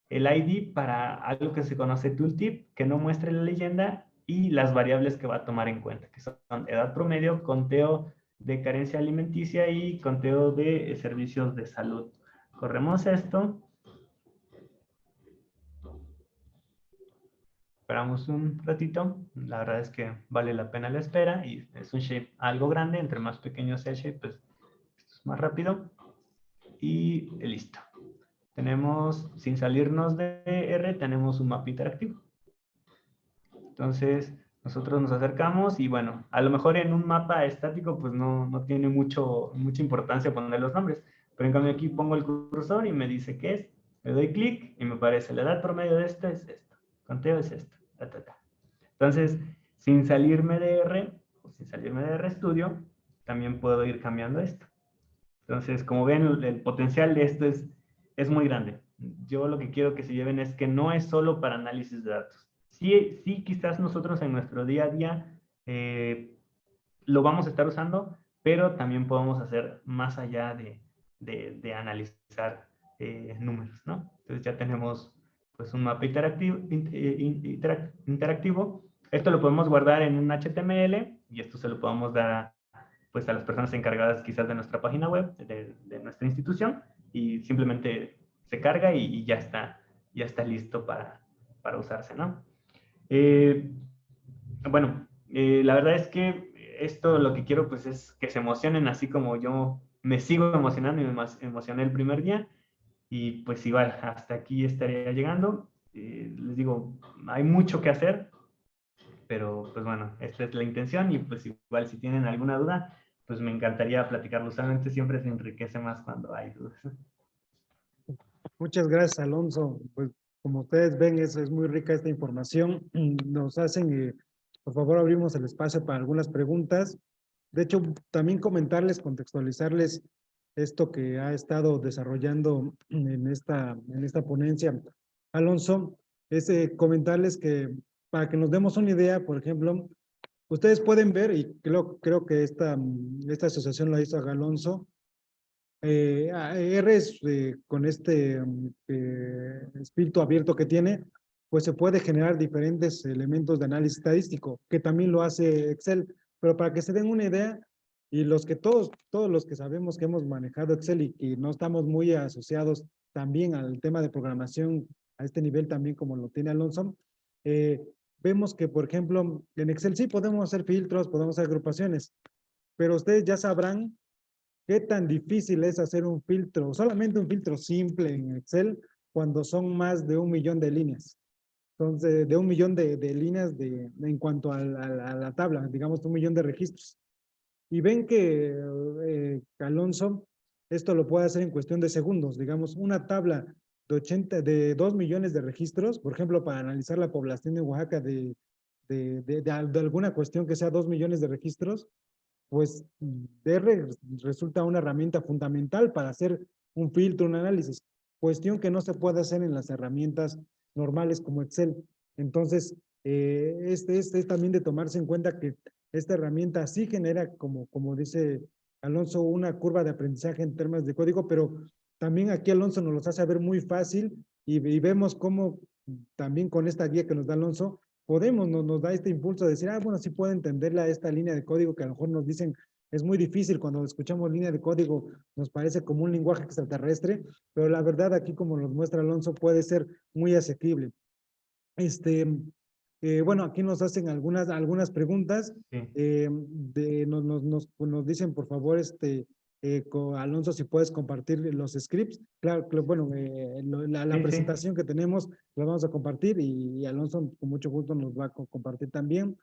Speaker 2: el ID para algo que se conoce tooltip, que no muestre la leyenda, y las variables que va a tomar en cuenta, que son edad promedio, conteo de carencia alimenticia y conteo de servicios de salud. Corremos esto. Esperamos un ratito. La verdad es que vale la pena la espera y es un shape algo grande. Entre más pequeño sea el shape, pues esto es más rápido. Y listo. Tenemos, sin salirnos de R, tenemos un mapa interactivo. Entonces, nosotros nos acercamos y bueno, a lo mejor en un mapa estático pues no tiene mucha importancia poner los nombres, pero en cambio aquí pongo el cursor y me dice qué es, le doy clic y me aparece la edad promedio de esto es esto, conteo es esto, Entonces, sin salirme de R o sin salirme de RStudio, también puedo ir cambiando esto. Entonces, como ven, el potencial de esto es muy grande. Yo lo que quiero que se lleven es que no es solo para análisis de datos. Sí, quizás nosotros en nuestro día a día lo vamos a estar usando, pero también podemos hacer más allá de analizar números, ¿no? Entonces ya tenemos pues un mapa interactivo. Esto lo podemos guardar en un HTML y esto se lo podemos dar pues a las personas encargadas quizás de nuestra página web, de nuestra institución, y simplemente se carga y ya está listo para usarse, ¿no? Bueno, la verdad es que esto lo que quiero pues es que se emocionen así como yo me sigo emocionando y me emocioné el primer día, y pues igual hasta aquí estaría llegando. Les digo, hay mucho que hacer, pero pues bueno, esta es la intención y pues igual si tienen alguna duda, pues me encantaría platicarlo. Usualmente siempre se enriquece más cuando hay dudas.
Speaker 1: Muchas gracias, Alonso. Pues como ustedes ven, es muy rica esta información. Nos hacen, por favor, abrimos el espacio para algunas preguntas. De hecho, también comentarles, contextualizarles esto que ha estado desarrollando en esta ponencia, Alonso, es comentarles que para que nos demos una idea, por ejemplo, ustedes pueden ver, y creo que esta asociación la hizo Alonso, R es, con este espíritu abierto que tiene, pues se puede generar diferentes elementos de análisis estadístico, que también lo hace Excel. Pero para que se den una idea, y todos los que sabemos que hemos manejado Excel y que no estamos muy asociados también al tema de programación a este nivel también como lo tiene Alonso, eh, vemos que, por ejemplo, en Excel sí podemos hacer filtros, podemos hacer agrupaciones, pero ustedes ya sabrán qué tan difícil es hacer un filtro, solamente un filtro simple en Excel, cuando son más de 1 millón de líneas. Entonces, de 1 millón de líneas en cuanto a la tabla, digamos 1 millón de registros. Y ven que Alonso, esto lo puede hacer en cuestión de segundos. Digamos, una tabla de 2 millones de registros, por ejemplo, para analizar la población de Oaxaca de alguna cuestión que sea 2 millones de registros, pues R resulta una herramienta fundamental para hacer un filtro, un análisis, cuestión que no se puede hacer en las herramientas normales como Excel. Entonces, es también de tomarse en cuenta que esta herramienta sí genera, como dice Alonso, una curva de aprendizaje en términos de código, pero también aquí Alonso nos los hace ver muy fácil y vemos cómo también con esta guía que nos da Alonso, nos da este impulso de decir, bueno, sí puedo entenderla esta línea de código que a lo mejor nos dicen es muy difícil cuando escuchamos línea de código, nos parece como un lenguaje extraterrestre, pero la verdad aquí, como nos muestra Alonso, puede ser muy asequible. Bueno, aquí nos hacen algunas preguntas.
Speaker 2: Sí.
Speaker 1: Nos dicen, por favor, Alonso, si puedes compartir los scripts. Claro, bueno, la
Speaker 2: Sí.
Speaker 1: presentación que tenemos la vamos a compartir y Alonso con mucho gusto nos va a compartir también.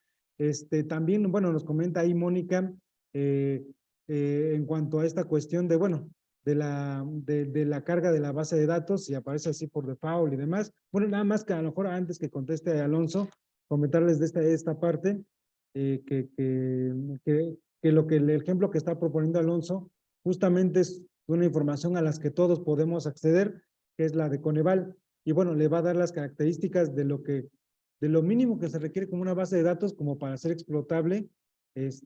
Speaker 1: También, bueno, nos comenta ahí Mónica en cuanto a esta cuestión bueno, de la carga de la base de datos y aparece así por default y demás. Bueno, nada más que a lo mejor antes que conteste a Alonso, comentarles de esta parte, que el ejemplo que está proponiendo Alonso justamente es una información a las que todos podemos acceder, que es la de Coneval. Y bueno, le va a dar las características de lo que de lo mínimo que se requiere como una base de datos como para ser explotable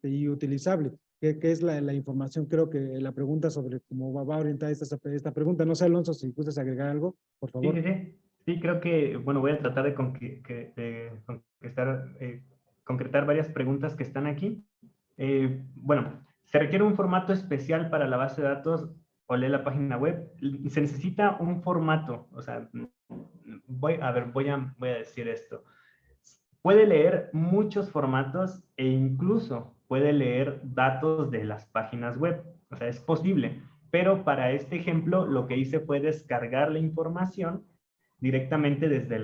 Speaker 1: y utilizable, que es la información. Creo que la pregunta sobre cómo va a orientar esta pregunta. No sé, Alonso, si gustas agregar algo, por
Speaker 2: Sí,
Speaker 1: favor.
Speaker 2: sí, sí. Sí, creo que, bueno, voy a tratar de concretar varias preguntas que están aquí. Bueno, ¿se requiere un formato especial para la base de datos o lee la página web? Se necesita un formato, o sea, voy a decir esto. Puede leer muchos formatos e incluso puede leer datos de las páginas web. O sea, es posible. Pero para este ejemplo, lo que hice fue descargar la información directamente desde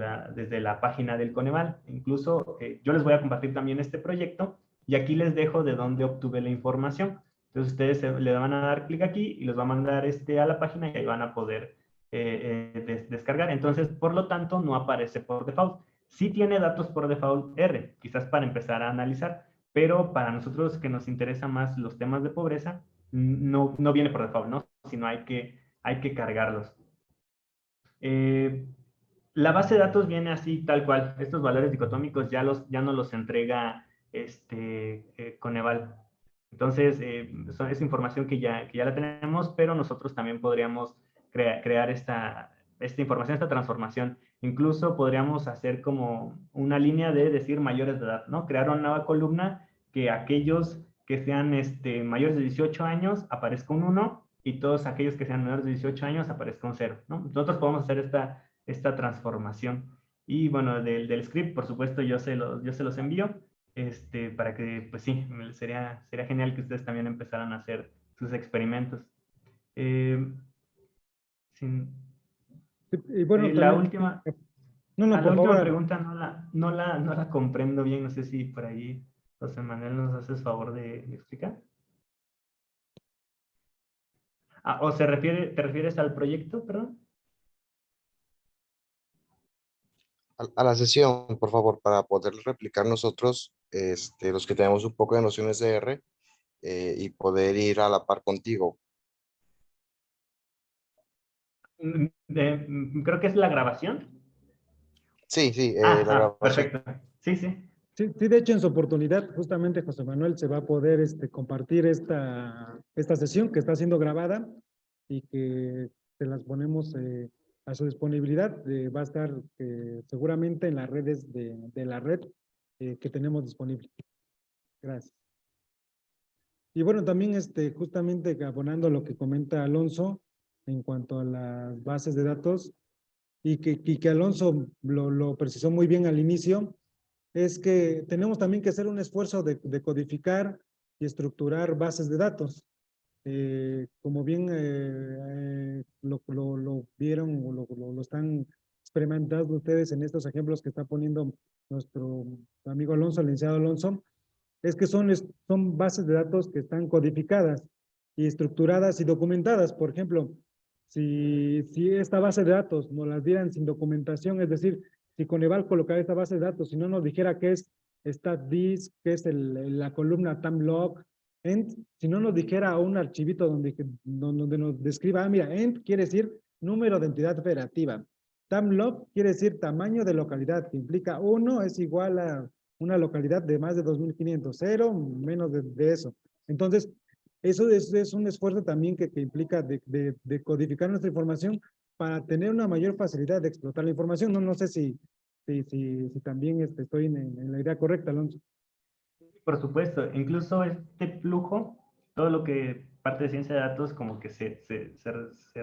Speaker 2: la página del Coneval. Incluso yo les voy a compartir también este proyecto y aquí les dejo de dónde obtuve la información. Entonces ustedes le van a dar clic aquí y los va a mandar a la página y ahí van a poder descargar. Entonces, por lo tanto, no aparece por default. Sí tiene datos por default R, quizás para empezar a analizar, pero para nosotros que nos interesan más los temas de pobreza, no viene por default, ¿no? Sino hay que cargarlos. La base de datos viene así, tal cual. Estos valores dicotómicos ya no los entrega Coneval. Entonces, es información que ya la tenemos, pero nosotros también podríamos crear esta información, esta transformación. Incluso podríamos hacer como una línea de decir mayores de edad, ¿no? Crear una nueva columna que aquellos que sean mayores de 18 años aparezca un 1 y todos aquellos que sean menores de 18 años aparezca un 0, ¿no? Nosotros podemos hacer esta transformación. Y bueno, del script, por supuesto, yo se los envío. Para que, pues sí, sería genial que ustedes también empezaran a hacer sus experimentos.
Speaker 1: Y bueno,
Speaker 2: La
Speaker 1: también,
Speaker 2: última,
Speaker 1: no,
Speaker 2: la
Speaker 1: por
Speaker 2: última
Speaker 1: favor.
Speaker 2: pregunta no la comprendo bien, no sé si por ahí José Manuel nos haces favor de explicar. ¿O te refieres al proyecto, perdón?
Speaker 6: A la sesión, por favor, para poder replicar nosotros, los que tenemos un poco de nociones de R, y poder ir a la par contigo.
Speaker 2: Creo que es la grabación.
Speaker 6: Sí, la grabación.
Speaker 2: Perfecto. Sí, sí.
Speaker 1: Sí, de hecho, en su oportunidad, justamente José Manuel se va a poder compartir esta sesión que está siendo grabada y que se las ponemos a su disponibilidad. Va a estar seguramente en las redes de la red que tenemos disponible. Gracias. Y bueno, también justamente abonando lo que comenta Alonso en cuanto a las bases de datos y que Alonso lo precisó muy bien al inicio, es que tenemos también que hacer un esfuerzo de codificar y estructurar bases de datos. Como bien lo vieron o lo están experimentando ustedes en estos ejemplos que está poniendo nuestro amigo Alonso, el licenciado Alonso, es que son bases de datos que están codificadas y estructuradas y documentadas. Por ejemplo, si esta base de datos nos las dieran sin documentación, es decir, si Coneval colocara esta base de datos, si no nos dijera qué es StatDisk, qué es la columna TimeLog, END, si no nos dijera un archivito donde nos describa, mira, END quiere decir número de entidad federativa, TimeLog quiere decir tamaño de localidad, que implica 1 es igual a una localidad de más de 2,500, 0, menos de eso. Entonces, eso es un esfuerzo también que implica de codificar nuestra información para tener una mayor facilidad de explotar la información. No sé si también estoy en la idea correcta, Alonso.
Speaker 2: Por supuesto, incluso este flujo, todo lo que parte de ciencia de datos, como que se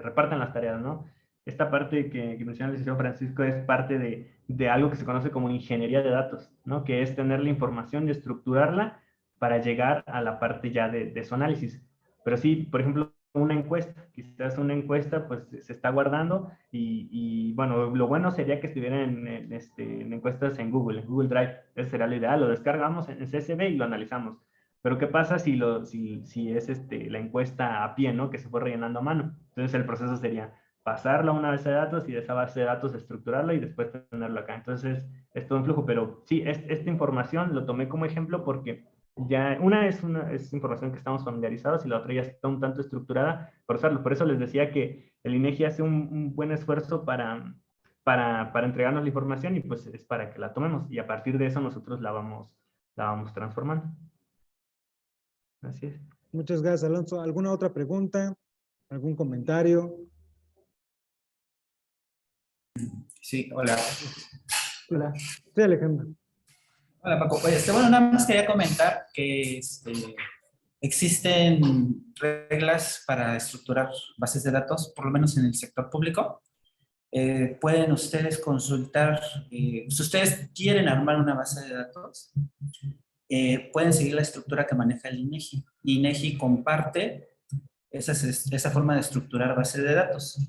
Speaker 2: reparten las tareas, ¿no? Esta parte que menciona el licenciado Francisco es parte de algo que se conoce como ingeniería de datos, ¿no? Que es tener la información y estructurarla para llegar a la parte ya de su análisis. Pero sí, por ejemplo, una encuesta, quizás una encuesta pues se está guardando y bueno, lo bueno sería que estuvieran en encuestas en Google Drive, ese sería lo ideal, lo descargamos en CSV y lo analizamos. Pero ¿qué pasa si es la encuesta a pie, ¿no? Que se fue rellenando a mano. Entonces el proceso sería pasarlo a una base de datos y de esa base de datos estructurarlo y después tenerlo acá. Entonces es todo un flujo, pero sí, esta información lo tomé como ejemplo porque ya es información que estamos familiarizados y la otra ya está un tanto estructurada por usarlo. Por eso les decía que el INEGI hace un buen esfuerzo para entregarnos la información y pues es para que la tomemos y a partir de eso nosotros la vamos transformando. Así es.
Speaker 1: Muchas gracias, Alonso. ¿Alguna otra pregunta? ¿Algún comentario?
Speaker 7: Sí, hola.
Speaker 1: Hola. Sí, Alejandro.
Speaker 7: Hola, Paco. Bueno, nada más quería comentar que existen reglas para estructurar bases de datos, por lo menos en el sector público. Pueden ustedes consultar, si ustedes quieren armar una base de datos, pueden seguir la estructura que maneja el INEGI. INEGI comparte esa forma de estructurar base de datos.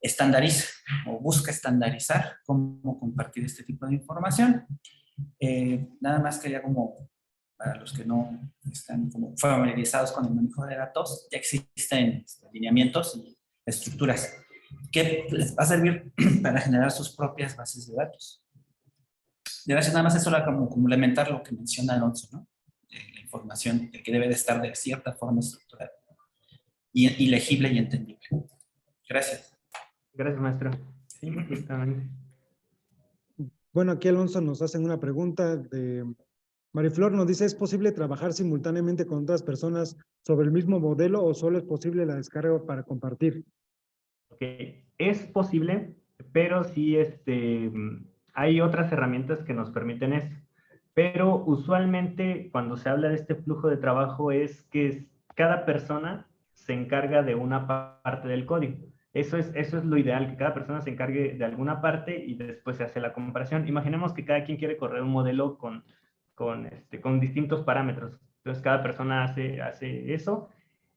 Speaker 7: Estandariza o busca estandarizar cómo compartir este tipo de información. Nada más quería como, para los que no están como familiarizados con el manejo de datos, ya existen lineamientos y estructuras que les va a servir para generar sus propias bases de datos. Gracias, nada más eso era como complementar lo que menciona Alonso, ¿no? La información de que debe de estar de cierta forma estructurada y legible y entendible. Gracias.
Speaker 2: Gracias, maestro. Sí, justamente.
Speaker 1: Bueno, aquí Alonso nos hacen una pregunta de Mariflor, nos dice, ¿es posible trabajar simultáneamente con otras personas sobre el mismo modelo o solo es posible la descarga para compartir?
Speaker 2: Ok, es posible, pero sí hay otras herramientas que nos permiten eso. Pero usualmente cuando se habla de este flujo de trabajo es que cada persona se encarga de una parte del código. Eso es lo ideal, que cada persona se encargue de alguna parte y después se hace la comparación. Imaginemos que cada quien quiere correr un modelo con distintos parámetros. Entonces cada persona hace eso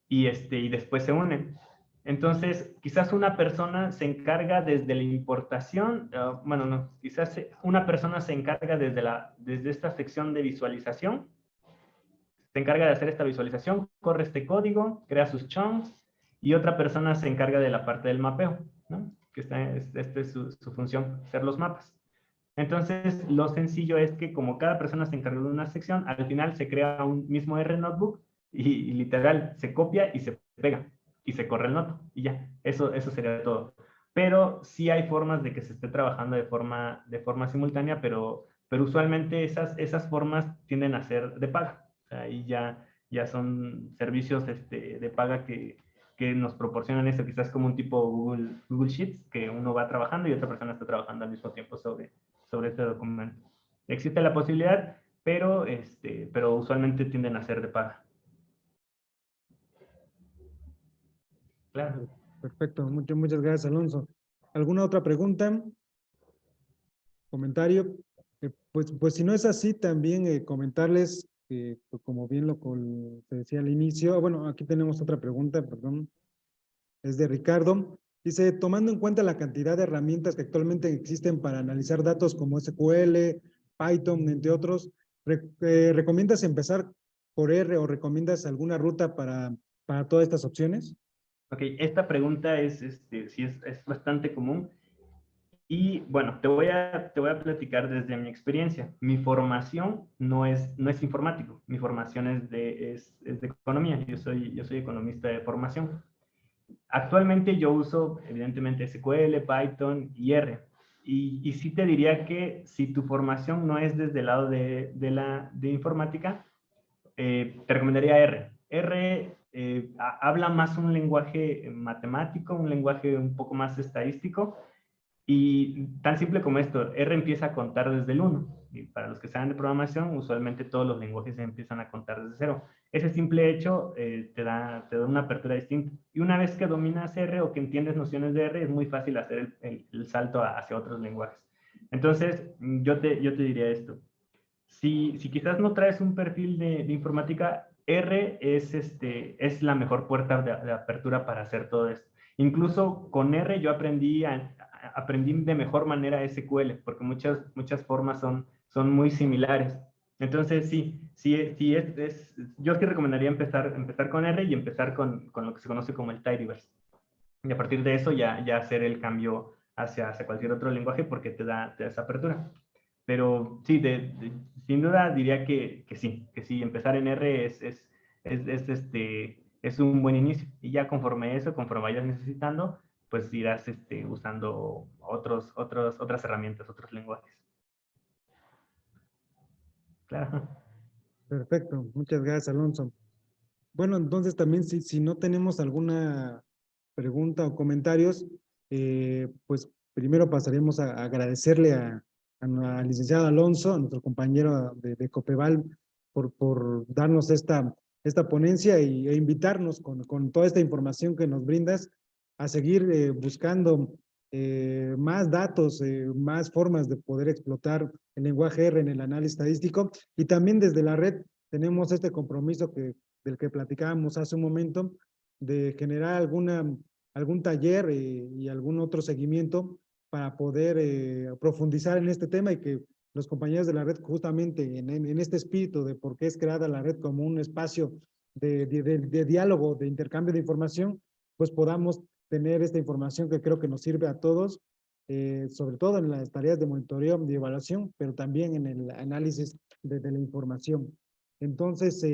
Speaker 2: y después se unen. Entonces, quizás una persona se encarga desde la importación, bueno, no, quizás una persona se encarga desde esta sección de visualización, se encarga de hacer esta visualización, corre este código, crea sus chunks, y otra persona se encarga de la parte del mapeo, ¿no? Que esta es su función, hacer los mapas. Entonces, lo sencillo es que como cada persona se encarga de una sección, al final se crea un mismo R notebook y literal se copia y se pega y se corre el nodo y ya, eso sería todo. Pero sí hay formas de que se esté trabajando de forma simultánea, pero usualmente esas formas tienden a ser de paga. O sea, ahí ya son servicios de paga que nos proporcionan eso, quizás como un tipo Google Sheets, que uno va trabajando y otra persona está trabajando al mismo tiempo sobre este documento. Existe la posibilidad, pero usualmente tienden a ser de paga. Claro.
Speaker 1: Perfecto, muchas gracias, Alonso. ¿Alguna otra pregunta? ¿Comentario? Pues si no es así, también comentarles, pues como bien se decía al inicio, bueno, aquí tenemos otra pregunta, perdón, es de Ricardo. Dice, tomando en cuenta la cantidad de herramientas que actualmente existen para analizar datos como SQL, Python, entre otros, ¿recomiendas empezar por R o recomiendas alguna ruta para todas estas opciones?
Speaker 2: Ok, esta pregunta sí es bastante común. Y bueno, te voy a platicar desde mi experiencia. Mi formación no es informático, mi formación es de economía. Yo soy economista de formación. Actualmente yo uso, evidentemente, SQL, Python y R. Y sí te diría que si tu formación no es desde el lado de informática, te recomendaría R. R habla más un lenguaje matemático, un lenguaje un poco más estadístico, y tan simple como esto, R empieza a contar desde el 1. Y para los que saben de programación, usualmente todos los lenguajes empiezan a contar desde 0. Ese simple hecho te da una apertura distinta. Y una vez que dominas R o que entiendes nociones de R, es muy fácil hacer el salto hacia otros lenguajes. Entonces, yo te diría esto. Si quizás no traes un perfil de informática, R es la mejor puerta de apertura para hacer todo esto. Incluso con R yo aprendí de mejor manera SQL, porque muchas formas son muy similares. Entonces, yo sí recomendaría empezar con R y empezar con lo que se conoce como el tidyverse. Y a partir de eso ya hacer el cambio hacia cualquier otro lenguaje porque te da esa apertura. Pero sí, sin duda diría que sí, empezar en R es un buen inicio. Y ya conforme vayas necesitando, pues irás usando otras herramientas, otros lenguajes. Claro.
Speaker 1: Perfecto, muchas gracias, Alonso. Bueno, entonces también si no tenemos alguna pregunta o comentarios, pues primero pasaremos a agradecerle al licenciado Alonso, a nuestro compañero de Copeval, por darnos esta ponencia e invitarnos con toda esta información que nos brindas a seguir buscando más datos, más formas de poder explotar el lenguaje R en el análisis estadístico. Y también desde la red tenemos este compromiso del que platicábamos hace un momento, de generar algún taller y algún otro seguimiento para poder profundizar en este tema y que los compañeros de la red, justamente en este espíritu de por qué es creada la red como un espacio de diálogo, de intercambio de información, pues podamos tener esta información que creo que nos sirve a todos, sobre todo en las tareas de monitoreo y evaluación, pero también en el análisis de la información. Entonces,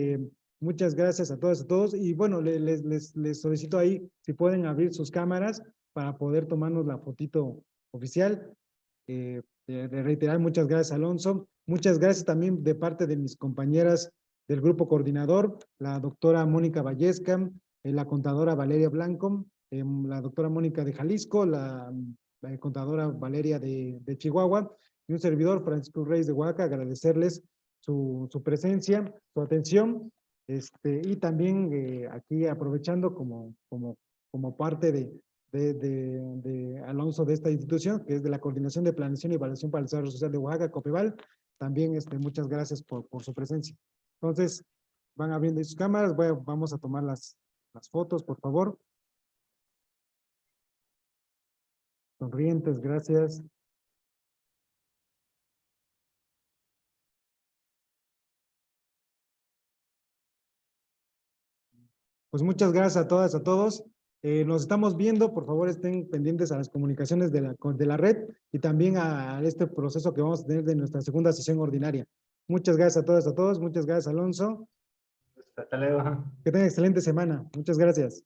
Speaker 1: muchas gracias a todas y a todos. Y bueno, les solicito ahí si pueden abrir sus cámaras para poder tomarnos la fotito oficial. De reiterar, muchas gracias, Alonso. Muchas gracias también de parte de mis compañeras del grupo coordinador, la doctora Mónica Vallesca, la contadora Valeria Blanco, la doctora Mónica de Jalisco, la contadora Valeria de Chihuahua, y un servidor, Francisco Reyes de Oaxaca, agradecerles su presencia, su atención, y también aquí aprovechando como parte de Alonso de esta institución, que es de la Coordinación de Planeación y Evaluación para el Desarrollo Social de Oaxaca, Copeval, también muchas gracias por su presencia. Entonces, van abriendo sus cámaras, vamos a tomar las fotos, por favor. Sonrientes, gracias. Pues muchas gracias a todas, a todos. Nos estamos viendo, por favor estén pendientes a las comunicaciones de la red y también a este proceso que vamos a tener de nuestra segunda sesión ordinaria. Muchas gracias a todas, a todos. Muchas gracias, Alonso.
Speaker 2: Hasta luego.
Speaker 1: Que tengan excelente semana. Muchas gracias.